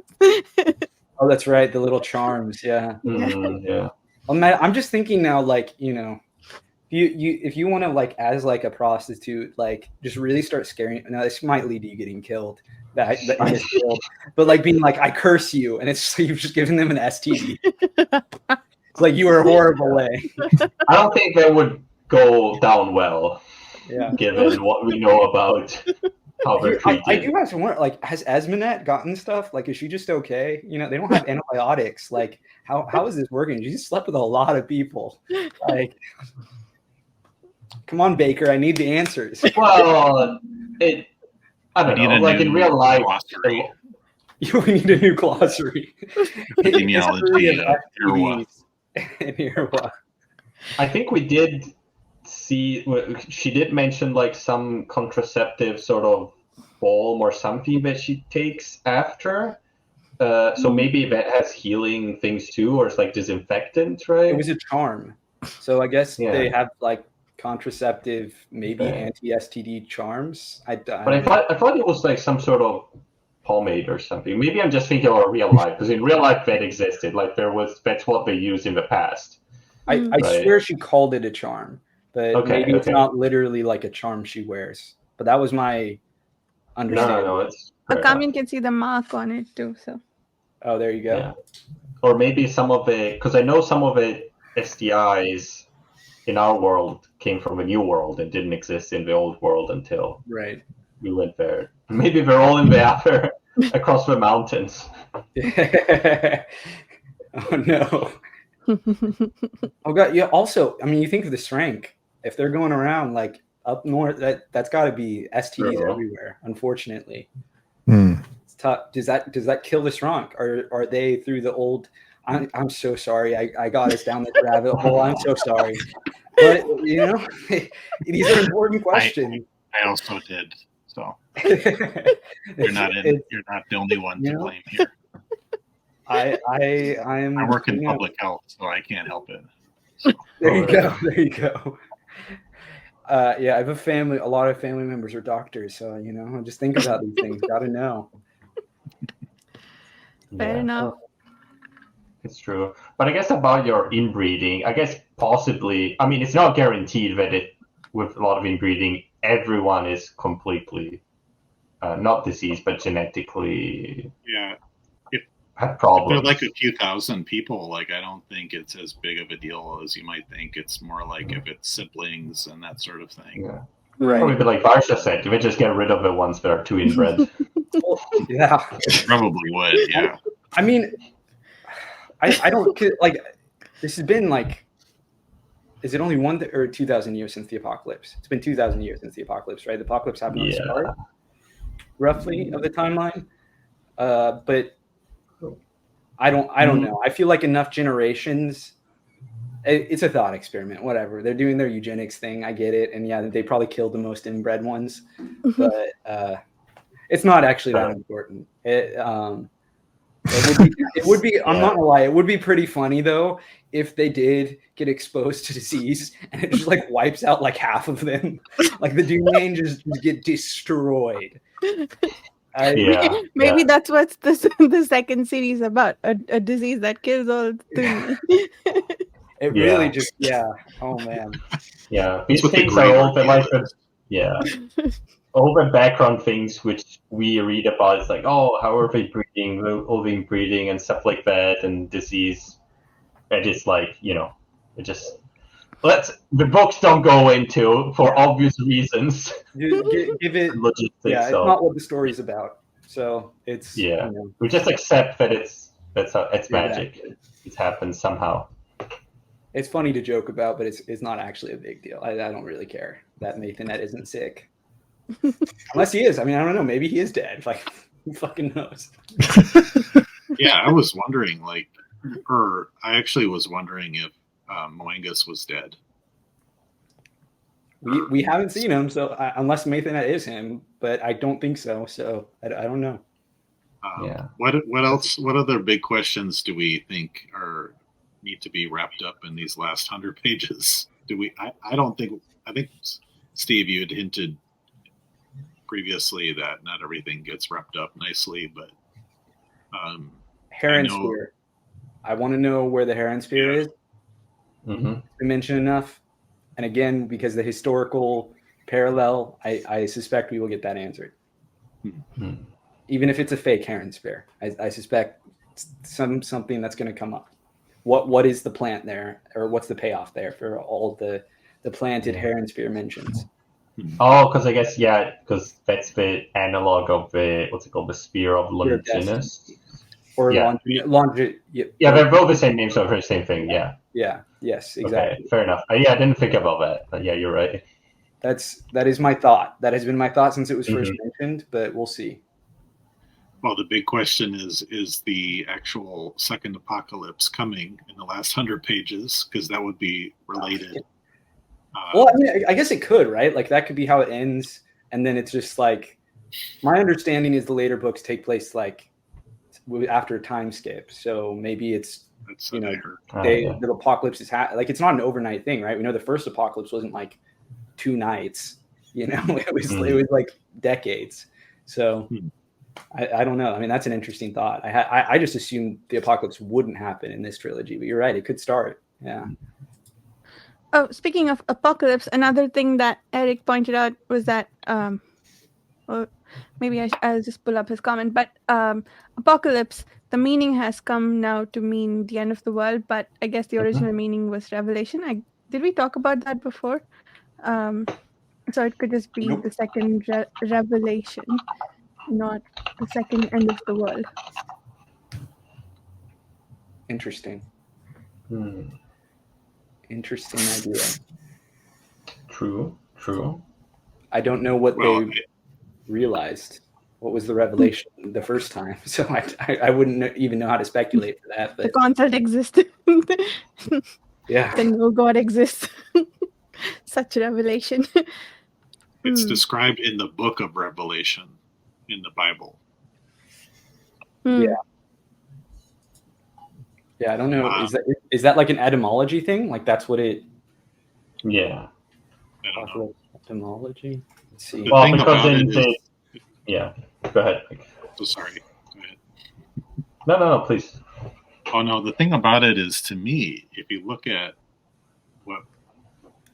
Oh, that's right, the little charms. Yeah. Yeah. Well, Matt, I'm just thinking now, like, if you want to like as like a prostitute, like just really start scaring. Now this might lead to you getting killed. That you get killed. But like being like, I curse you, and it's you've just given them an STD. It's like you are a horrible way. I don't think that would go down well. Yeah. Given what we know about how they're treated. I do have some wonder, like, has Esmenet gotten stuff? Like, is she just okay? They don't have antibiotics. Like, how is this working? She just slept with a lot of people. Like, come on, Bakker, I need the answers. Well, I don't know. Like in real life, you need a new glossary. Epidemiology of Irwa. I think we did see. She did mention like some contraceptive sort of balm or something that she takes after. So maybe that has healing things too, or it's like disinfectant, right? It was a charm. So I guess they have like contraceptive, maybe anti-STD charms. But I thought it was like some sort of pomade or something. Maybe I'm just thinking about real life, because in real life that existed. Like that's what they used in the past. I swear she called it a charm, but maybe it's not literally like a charm she wears. But that was my understanding. No, it's Akamin can see the mark on it too. So. Oh, there you go. Yeah. Or maybe some of it, because I know some of it STIs in our world came from a new world and didn't exist in the old world until we went there. Maybe they're all in the other across the mountains. Oh no. Oh god, yeah. Also, I mean, you think of the Srank. If they're going around like up north, that's got to be STDs everywhere. Unfortunately, it's tough. Does that kill the Srank? Or are they through the old? I'm so sorry. I got us down this rabbit hole. I'm so sorry. But these are important questions. I also did. So you're not the only one to blame here. I work in public health, so I can't help it. So. There you go. I have a family. A lot of family members are doctors, so just think about these things. Got to know. Fair enough. It's true. But I guess about your inbreeding, I guess possibly, I mean, it's not guaranteed that with a lot of inbreeding, everyone is completely not disease, but genetically have If they're problems. like a few thousand people, like I don't think it's as big of a deal as you might think. It's more like if it's siblings and that sort of thing. Yeah. Right. Probably like Varsha said, you would just get rid of the ones that are too inbred. Yeah. Probably would, yeah. I mean, I don't like. This has been like, is it only 1 or 2,000 years since the apocalypse? It's been 2,000 years since the apocalypse, right? The apocalypse happened on the start, roughly, of the timeline. But I don't know. I feel like enough generations. It's a thought experiment. Whatever, they're doing their eugenics thing. I get it, and yeah, they probably killed the most inbred ones, but it's not actually that important. It would be. I'm not gonna lie. It would be pretty funny though if they did get exposed to disease and it just like wipes out like half of them. Like the domain just get destroyed. Maybe that's what the second series about, a disease that kills all three. It really just oh man. Yeah, these things are all the like all the background things which we read about. It's like, oh, how are they breeding, breeding and stuff like that, and disease. And it's like, it just the books don't go into for obvious reasons. Give it logistics. It's not what the story's about. So it's we just accept that it's magic. It happens somehow. It's funny to joke about, but it's not actually a big deal. I don't really care that Nathanet isn't sick. Unless he is. I mean, I don't know. Maybe he is dead. Like, who fucking knows? Yeah, I was wondering, I actually was wondering if Moengus was dead. We haven't seen him, so unless Nathanet is him, but I don't think so. So I don't know. What else? What other big questions do we think need to be wrapped up in these last 100 pages? I don't think. I think Steve, you had hinted previously that not everything gets wrapped up nicely, but Heron Spear. I want to know where the Heron Spear is. Mm-hmm. We mentioned enough, and again, because the historical parallel, I suspect we will get that answered. Mm-hmm. Even if it's a fake Heron Spear, I suspect something that's going to come up. What is the plant there, or what's the payoff there for all the planted Heron Spear mentions? Oh, because I guess because that's the analog of the the Spear of Longinus. Or they're both the same name, so for the same thing. Yeah. Yes, exactly. Okay, fair enough. I didn't think about that, but yeah, you're right. That is my thought. That has been my thought since it was first mentioned, but we'll see. Well, the big question is the actual second apocalypse coming in the last 100 pages? Because that would be related. Well, I mean, I guess it could, right? Like that could be how it ends, and then it's just like, my understanding is the later books take place like after a time skip, so maybe the apocalypse is like it's not an overnight thing, right? We know the first apocalypse wasn't like 2 nights, it was like decades. So I don't know. I mean, that's an interesting thought. I just assumed the apocalypse wouldn't happen in this trilogy, but you're right, it could start. Yeah. Oh, speaking of apocalypse, another thing that Eric pointed out was that, maybe I'll just pull up his comment, but apocalypse, the meaning has come now to mean the end of the world, but I guess the original meaning was revelation. Did we talk about that before? So it could just be the second revelation, not the second end of the world. Interesting. Interesting idea. True. I don't know what they realized. What was the revelation the first time? So I wouldn't even know how to speculate for that. But the concept existed. Then no God exists. Such revelation. It's described in the book of Revelation in the Bible. Yeah, I don't know. Is that like an etymology thing? Like that's what it? Yeah. I don't know. Etymology. Let's see. Well, because go ahead. Oh, sorry. Go ahead. No, please. Oh no, the thing about it is, to me, if you look at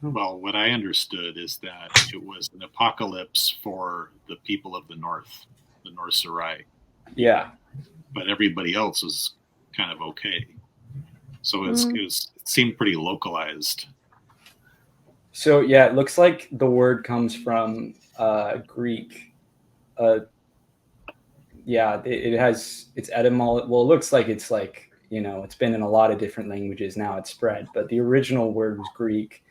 Well, what I understood is that it was an apocalypse for the people of the North, the North Sarai. Yeah. But everybody else was kind of okay. So it seemed pretty localized. So yeah, it looks like the word comes from Greek. Yeah, it has its etymology. Well, it looks like it's like, it's been in a lot of different languages now. It's spread, but the original word was Greek,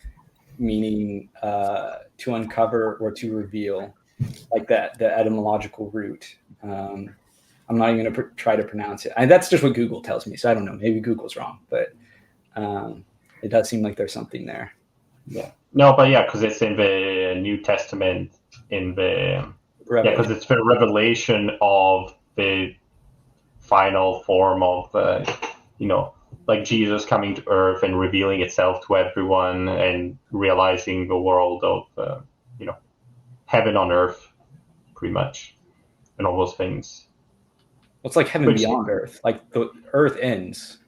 meaning to uncover or to reveal, like that, the etymological root. I'm not even going to try to pronounce it. That's just what Google tells me, so I don't know. Maybe Google's wrong, but it does seem like there's something there. Yeah. No, but yeah, because it's in the New Testament, because it's the revelation of the final form of, like Jesus coming to Earth and revealing itself to everyone and realizing the world of, heaven on Earth, pretty much, and all those things. It's like heaven beyond Earth. Like the Earth ends.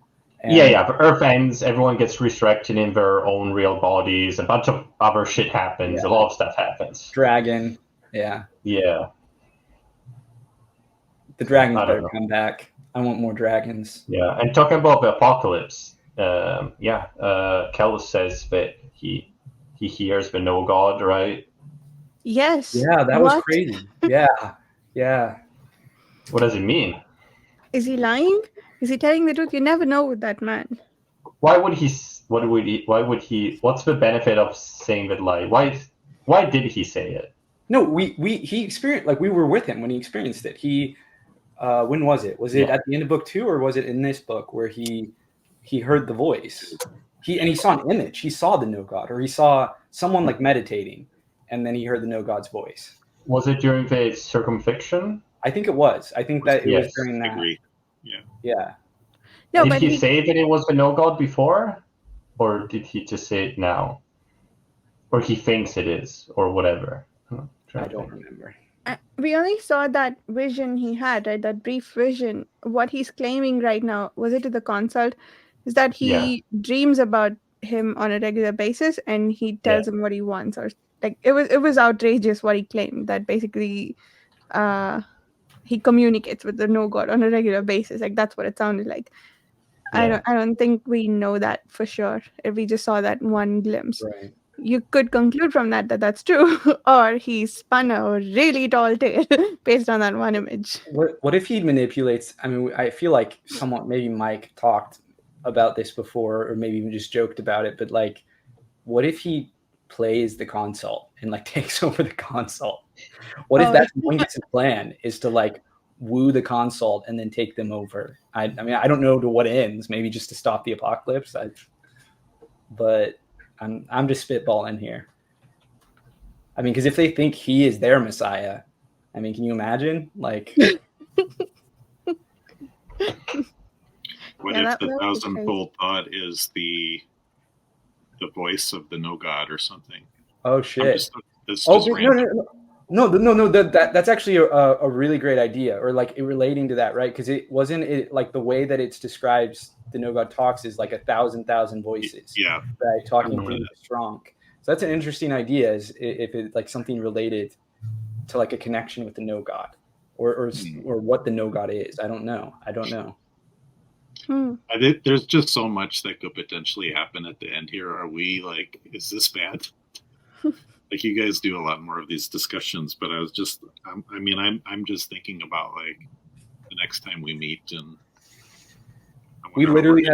Yeah. The Earth ends. Everyone gets resurrected in their own real bodies. A bunch of other shit happens. Yeah. A lot of stuff happens. Dragon. Yeah. Yeah. The dragons better come back. I want more dragons. Yeah. And talking about the apocalypse, Kellis says that he hears the no God, right? Yes. Yeah, that was crazy. Yeah. What does it mean? Is he lying? Is he telling the truth? You never know with that man. Why would he? What's the benefit of saying that lie? Why did he say it? No, he experienced, like, we were with him when he experienced it. He, when was it? Was it at the end of book 2, or was it in this book where he heard the voice? He saw an image. He saw the no God, or he saw someone like meditating, and then he heard the no God's voice. Was it during the circumcision? I think it was. I think that it was during that. I agree. Yeah. No, did he say that it was the no God before, or did he just say it now, or he thinks it is, or whatever? I don't remember. We only saw that vision he had, right? That brief vision. What he's claiming right now, was it to the consult, is that he dreams about him on a regular basis, and he tells him what he wants, or like it was outrageous what he claimed, that basically he communicates with the no God on a regular basis. Like that's what it sounded like. I don't think we know that for sure. If we just saw that one glimpse, right. You could conclude from that that's true, or he spun a really tall tale based on that one image. What if he manipulates? I mean, I feel like somewhat, maybe Mike talked about this before, or maybe even just joked about it, but like, what if he plays the consult and like takes over the consult? What if that's Moingus' plan, is to like woo the consult and then take them over? I mean, I don't know to what ends, maybe just to stop the apocalypse. But I'm just spitballing here. I mean, because if they think he is their Messiah, I mean, can you imagine? Like, what if the Thousandfold Thought is the voice of the no God or something? Oh shit! No. That's actually a really great idea, or like relating to that, right? Because it wasn't like the way that it describes the no God talks is like 1,000 voices. Yeah. Right, talking from strong. So that's an interesting idea. Is if it's like something related to like a connection with the no God, or what the no God is. I don't know. I think there's just so much that could potentially happen at the end here. Are we like, is this bad? Like, you guys do a lot more of these discussions, but I'm just thinking about like the next time we meet, and we literally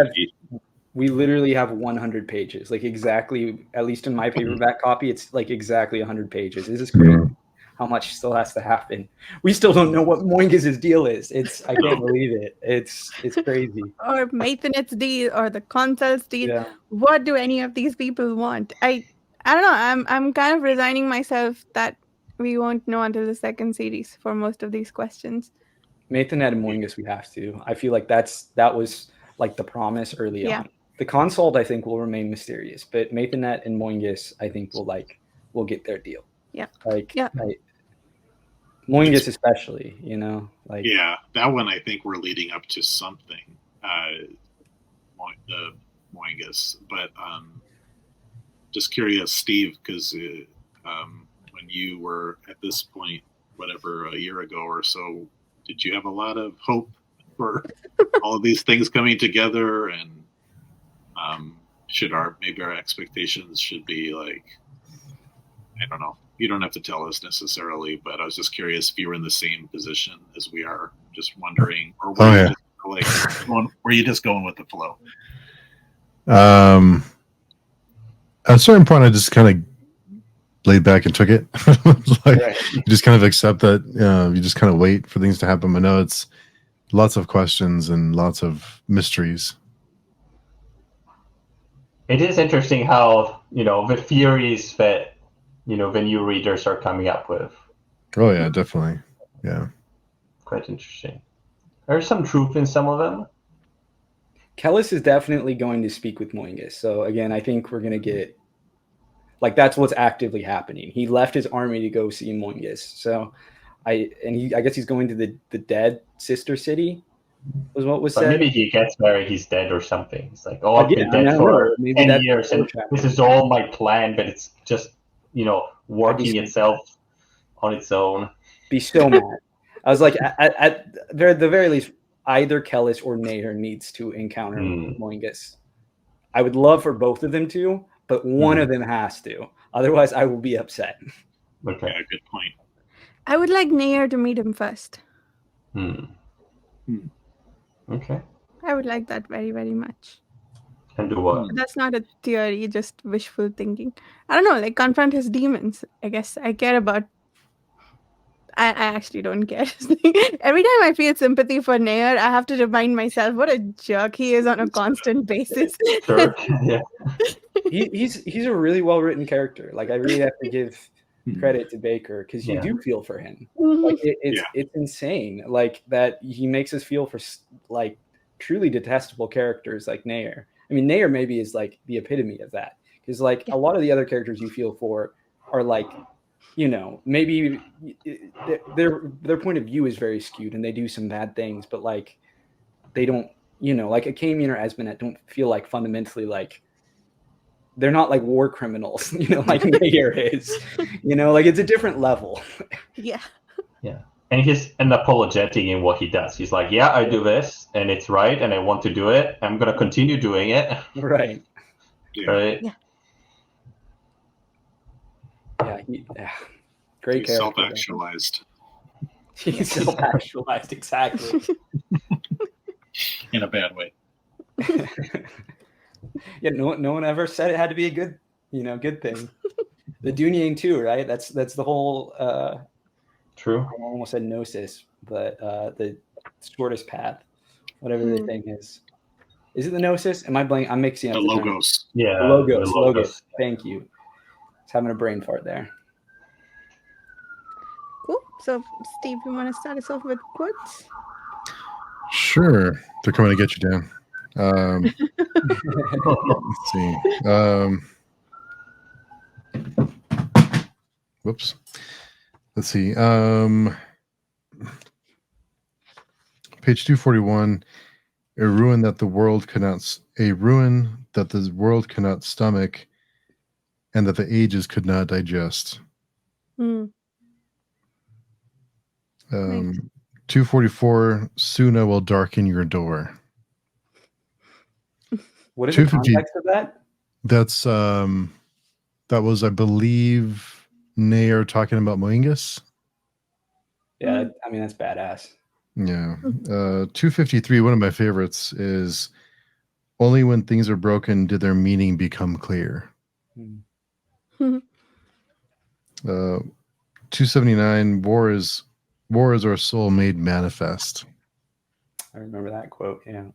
have 100 pages, like exactly, at least in my paperback copy, it's like exactly 100 pages. This is crazy. How much still has to happen. We still don't know what Moingus' deal is. I can't believe it. It's crazy. Or Maithanet's deal, or the consul's deal. Yeah. What do any of these people want? I don't know. I'm kind of resigning myself that we won't know until the second series for most of these questions. Maithanet and Moingus, we have to. I feel like that was like the promise early on. The consult, I think, will remain mysterious, but Maithanet and Moingus, I think, will get their deal. Yeah. Moingus especially, like. Yeah, that one I think we're leading up to something. The Moingus, but just curious, Steve, because when you were at this point, whatever, a year ago or so, did you have a lot of hope for all of these things coming together? And should maybe our expectations should be like, I don't know. You don't have to tell us necessarily, but I was just curious if you were in the same position as we are, just wondering, or were you just going with the flow? At a certain point, I just kind of laid back and took it. You just kind of accept that. You just kind of wait for things to happen. But no, it's lots of questions and lots of mysteries. It is interesting how, the theories that, the new readers are coming up with. Oh, yeah, definitely. Yeah. Quite interesting. There's some truth in some of them. Kellis is definitely going to speak with Moingus. So again, I think we're going to get, that's what's actively happening. He left his army to go see Moingus. So I guess he's going to the dead sister city, was what was said. Maybe he gets there, he's dead or something. It's like, I've been dead for 10 years and this is all my plan, but it's just, working itself on its own. Be so mad. I was like, at the very least, either Kellis or Nair needs to encounter Moingus. I would love for both of them to, but one of them has to. Otherwise, I will be upset. Okay, good point. I would like Nair to meet him first. Okay. I would like that very, very much. And do what? That's not a theory, just wishful thinking. I don't know, confront his demons. I guess I care about... I actually don't care. Every time I feel sympathy for Nair, I have to remind myself what a jerk he is on a constant basis. Sure. Yeah. He's a really well-written character. I really have to give credit to Bakker, because you do feel for him. It's insane. That he makes us feel for truly detestable characters like Nair. I mean, Nair maybe is the epitome of that, because a lot of the other characters you feel for are maybe their point of view is very skewed and they do some bad things, but they don't, a Camion or Esmenet don't feel fundamentally they're not war criminals, like Nair is, it's a different level. Yeah. Yeah. And he's unapologetic in what he does. He's like, yeah, I do this and it's right and I want to do it. I'm going to continue doing it. Right. Right. Yeah. Great character. Self-actualized. He's self-actualized, exactly. In a bad way. Yeah, no one ever said it had to be a good thing. The Dunying too, right? That's the whole True. I almost said gnosis, but the shortest path, whatever the thing is. Is it the gnosis? Am I blank? I'm mixing up the logos. Yeah. The logos. Thank you. I was having a brain fart there. Cool. So, Steve, you want to start us off with quotes? Sure. They're coming to get you, Dan. Let's see. Whoops. Let's see. Page 241. A ruin that the world cannot stomach, and that the ages could not digest. 244. Soon I will darken your door. What is the context of that? That's that was, I believe, Nair talking about Moingus. Yeah, I mean, that's badass. Yeah. 253, one of my favorites, is only when things are broken did their meaning become clear. 279, war is our soul made manifest. I remember that quote, yeah.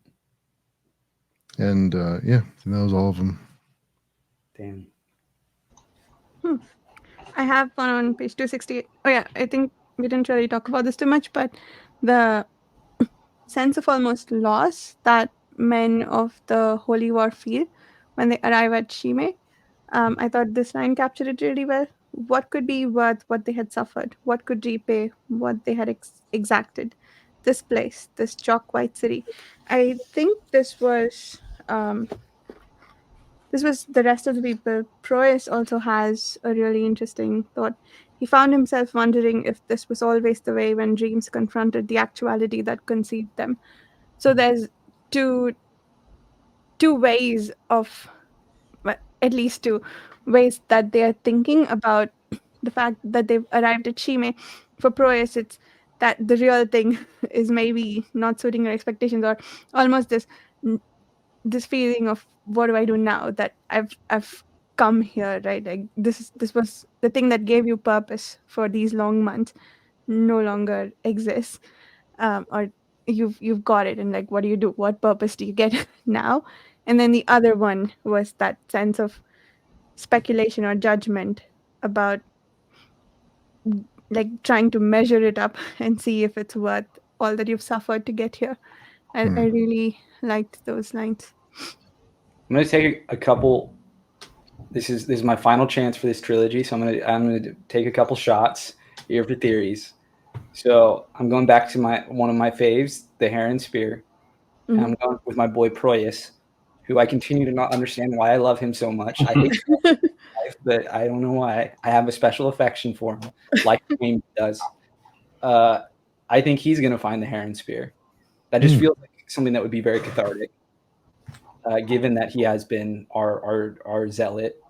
And that was all of them. Damn. I have one on page 268. Oh yeah, I think we didn't really talk about this too much, but the sense of almost loss that men of the Holy War feel when they arrive at Shime. I thought this line captured it really well. What could be worth what they had suffered? What could repay what they had exacted? This place, this chalk white city. I think this was this was the rest of the people. Proyas also has a really interesting thought. He found himself wondering if this was always the way when dreams confronted the actuality that conceived them. So there's two ways of, well, at least two ways that they are thinking about the fact that they've arrived at Shime. For Proyas, it's that the real thing is maybe not suiting your expectations, or almost this feeling of what do I do now that I've come here, right? Like this was the thing that gave you purpose for these long months no longer exists, or you've got it, and like what do you do? What purpose do you get now? And then the other one was that sense of speculation or judgment about like trying to measure it up and see if it's worth all that you've suffered to get here. I really liked those lines. I'm going to take a couple. This is my final chance for this trilogy, so I'm going to take a couple shots here for theories. So I'm going back to one of my faves, the Heron Spear. And I'm going with my boy Proyas, who I continue to not understand why I love him so much. I hate him, but I don't know why. I have a special affection for him, like James does. I think he's going to find the Heron Spear. That just feels like something that would be very cathartic, given that he has been our zealot.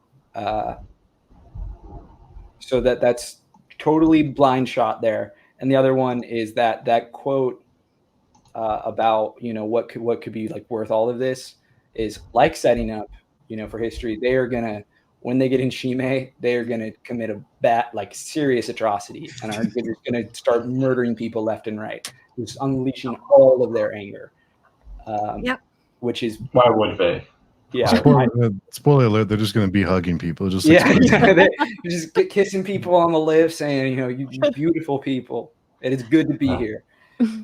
So that's totally blind shot there. And the other one is that quote about, what could be like worth all of this is like setting up, for history. They are gonna, when they get in Shime, they are gonna commit a serious atrocity and are gonna start murdering people left and right, just unleashing all of their anger. Which is why would they? Yeah. Spoiler alert, they're just going to be hugging people. Just they just get kissing people on the lips, saying, you beautiful people. It is good to be here.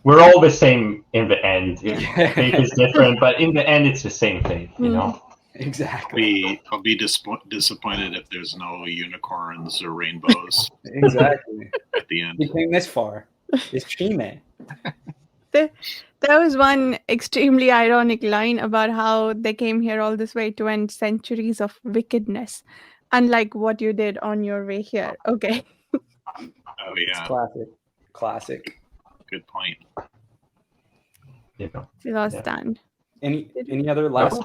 We're all the same in the end. Faith is different, but in the end, it's the same thing, Exactly. I'll be disappointed if there's no unicorns or rainbows. Exactly. At the end. We came this far. It's Shime. There was one extremely ironic line about how they came here all this way to end centuries of wickedness, unlike what you did on your way here. Okay. Oh yeah. It's classic. Good point. Stand. Any other last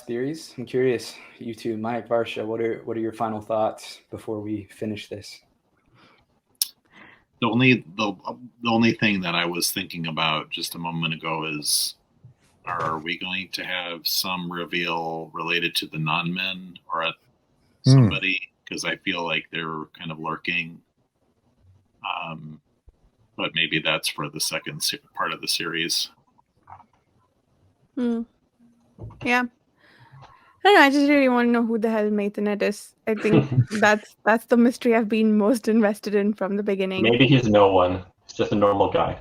theories? I'm curious, you two, Mike, Varsha, what are your final thoughts before we finish this? The only thing that I was thinking about just a moment ago is, are we going to have some reveal related to the non-men or at somebody? Because I feel like they're kind of lurking. But maybe that's for the second part of the series. Yeah. I don't know, I just really want to know who the hell Maithanet is. I think that's the mystery I've been most invested in from the beginning. Maybe he's no one. He's just a normal guy.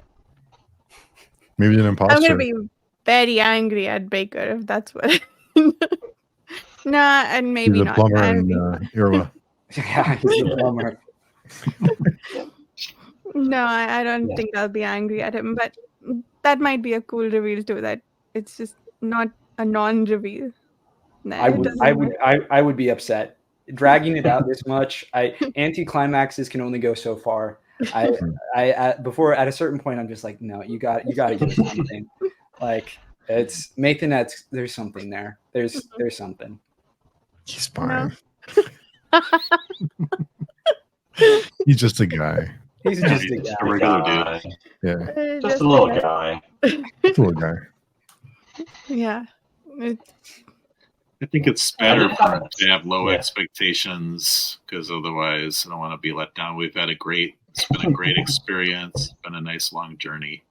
Maybe an imposter. I'm going to be very angry at Bakker if that's what. Nah, and maybe he's a not. Plumber in Irwa. Yeah, he's a plumber. No, I don't think I'll be angry at him, but that might be a cool reveal too, that it's just not a non-reveal. Nah, I would be upset. Dragging it out this much, anti-climaxes can only go so far. Before at a certain point, I'm just like, no, you got to do something. Like it's Maithanet's. There's something there. There's something. He's fine. He's just a guy. He's just a regular dude. Yeah, just a little guy. Just a little guy. Yeah. I think it's better to have low expectations, because otherwise I don't want to be let down. It's been a great experience. It's been a nice long journey.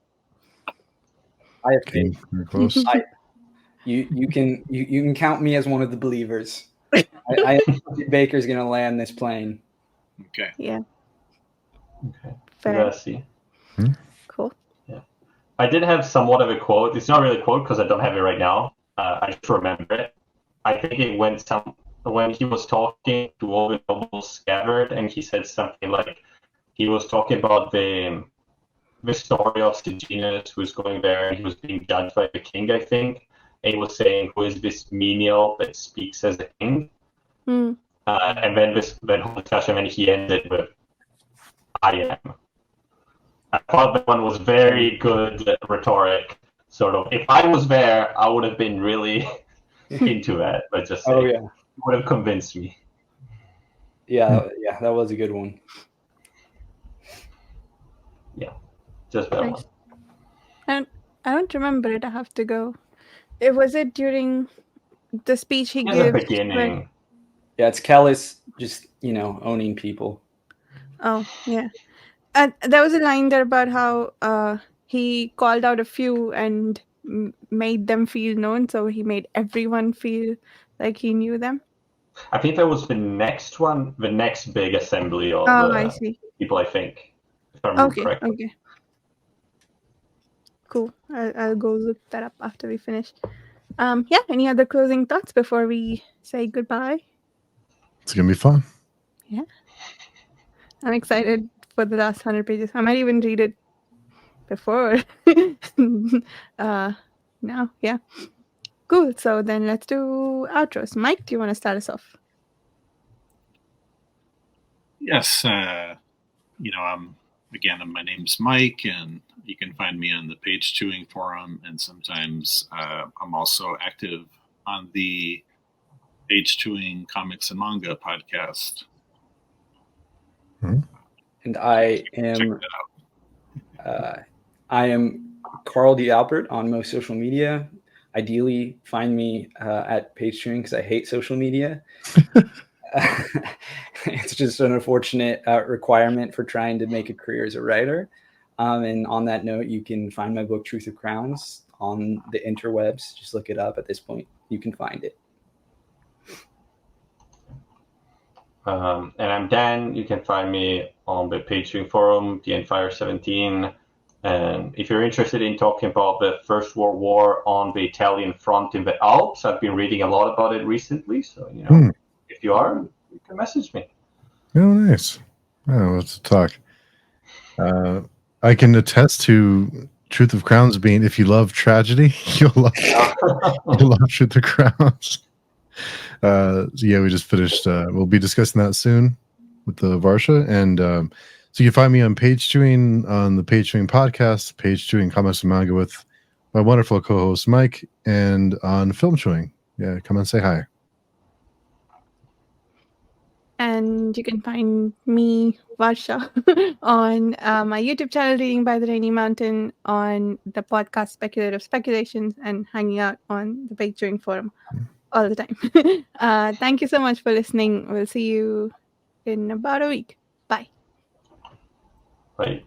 I have faith. You're close. You can count me as one of the believers. I think Bakker's going to land this plane. Okay. Yeah. Okay. Fair. See. Cool. Yeah. I did have somewhat of a quote. It's not really a quote because I don't have it right now. I just remember it. I think it went when he was talking to all the nobles scattered, and he said something like, he was talking about the story of Sejanus, who was going there, and he was being judged by the king, I think. and he was saying, "Who is this menial that speaks as a king?" Hmm. And then that whole discussion, and he ended with, "I am." I thought that one was very good rhetoric. Sort of, if I was there, I would have been really into that. But just saying, Oh yeah, it would have convinced me. yeah, that was a good one. Yeah, just that Nice. one. And I don't remember it. I have to go. Was it during the speech he In the gives? beginning, Yeah, it's Kellis just owning people. Oh, yeah. There was a line there about how he called out a few and made them feel known, so he made everyone feel like he knew them. I think that was the next one, the next big assembly of I see. people, I think, if I remember correctly. Okay. Cool. I'll go look that up after we finish. Yeah, any other closing thoughts before we say goodbye? It's gonna be fun. Yeah. I'm excited for the last 100 pages. I might even read it before. Now, yeah. Cool. So then let's do outros. Mike, do you want to start us off? Yes, my name's Mike, and you can find me on the PageChewing forum, and sometimes I'm also active on the PageChewing Comics and Manga podcast. And I am Carl D. Albert on most social media. Ideally, find me at PageChewing because I hate social media. It's just an unfortunate requirement for trying to make a career as a writer. And on that note, you can find my book, Truth of Crowns, on the interwebs. Just look it up. At this point, you can find it. And I'm Dan. You can find me on the PageChewing forum, the Fire 17. And if you're interested in talking about the First World War on the Italian front in the Alps, I've been reading a lot about it recently. So, if you are, you can message me. Oh, nice. Oh, let's talk. I can attest to Truth of Crowns being, if you love tragedy, you'll love Truth of Crowns. Yeah, we just finished. We'll be discussing that soon with the Varsha. And so you can find me on PageChewing, on the PageChewing podcast, PageChewing Comics and Manga with my wonderful co-host Mike, and on Film Chewing. Yeah, come and say hi. And you can find me, Varsha, on my YouTube channel, Reading by the Rainy Mountain, on the podcast Speculative Speculations, and hanging out on the PageChewing forum all the time. Thank you so much for listening. We'll see you in about a week. Bye. Bye.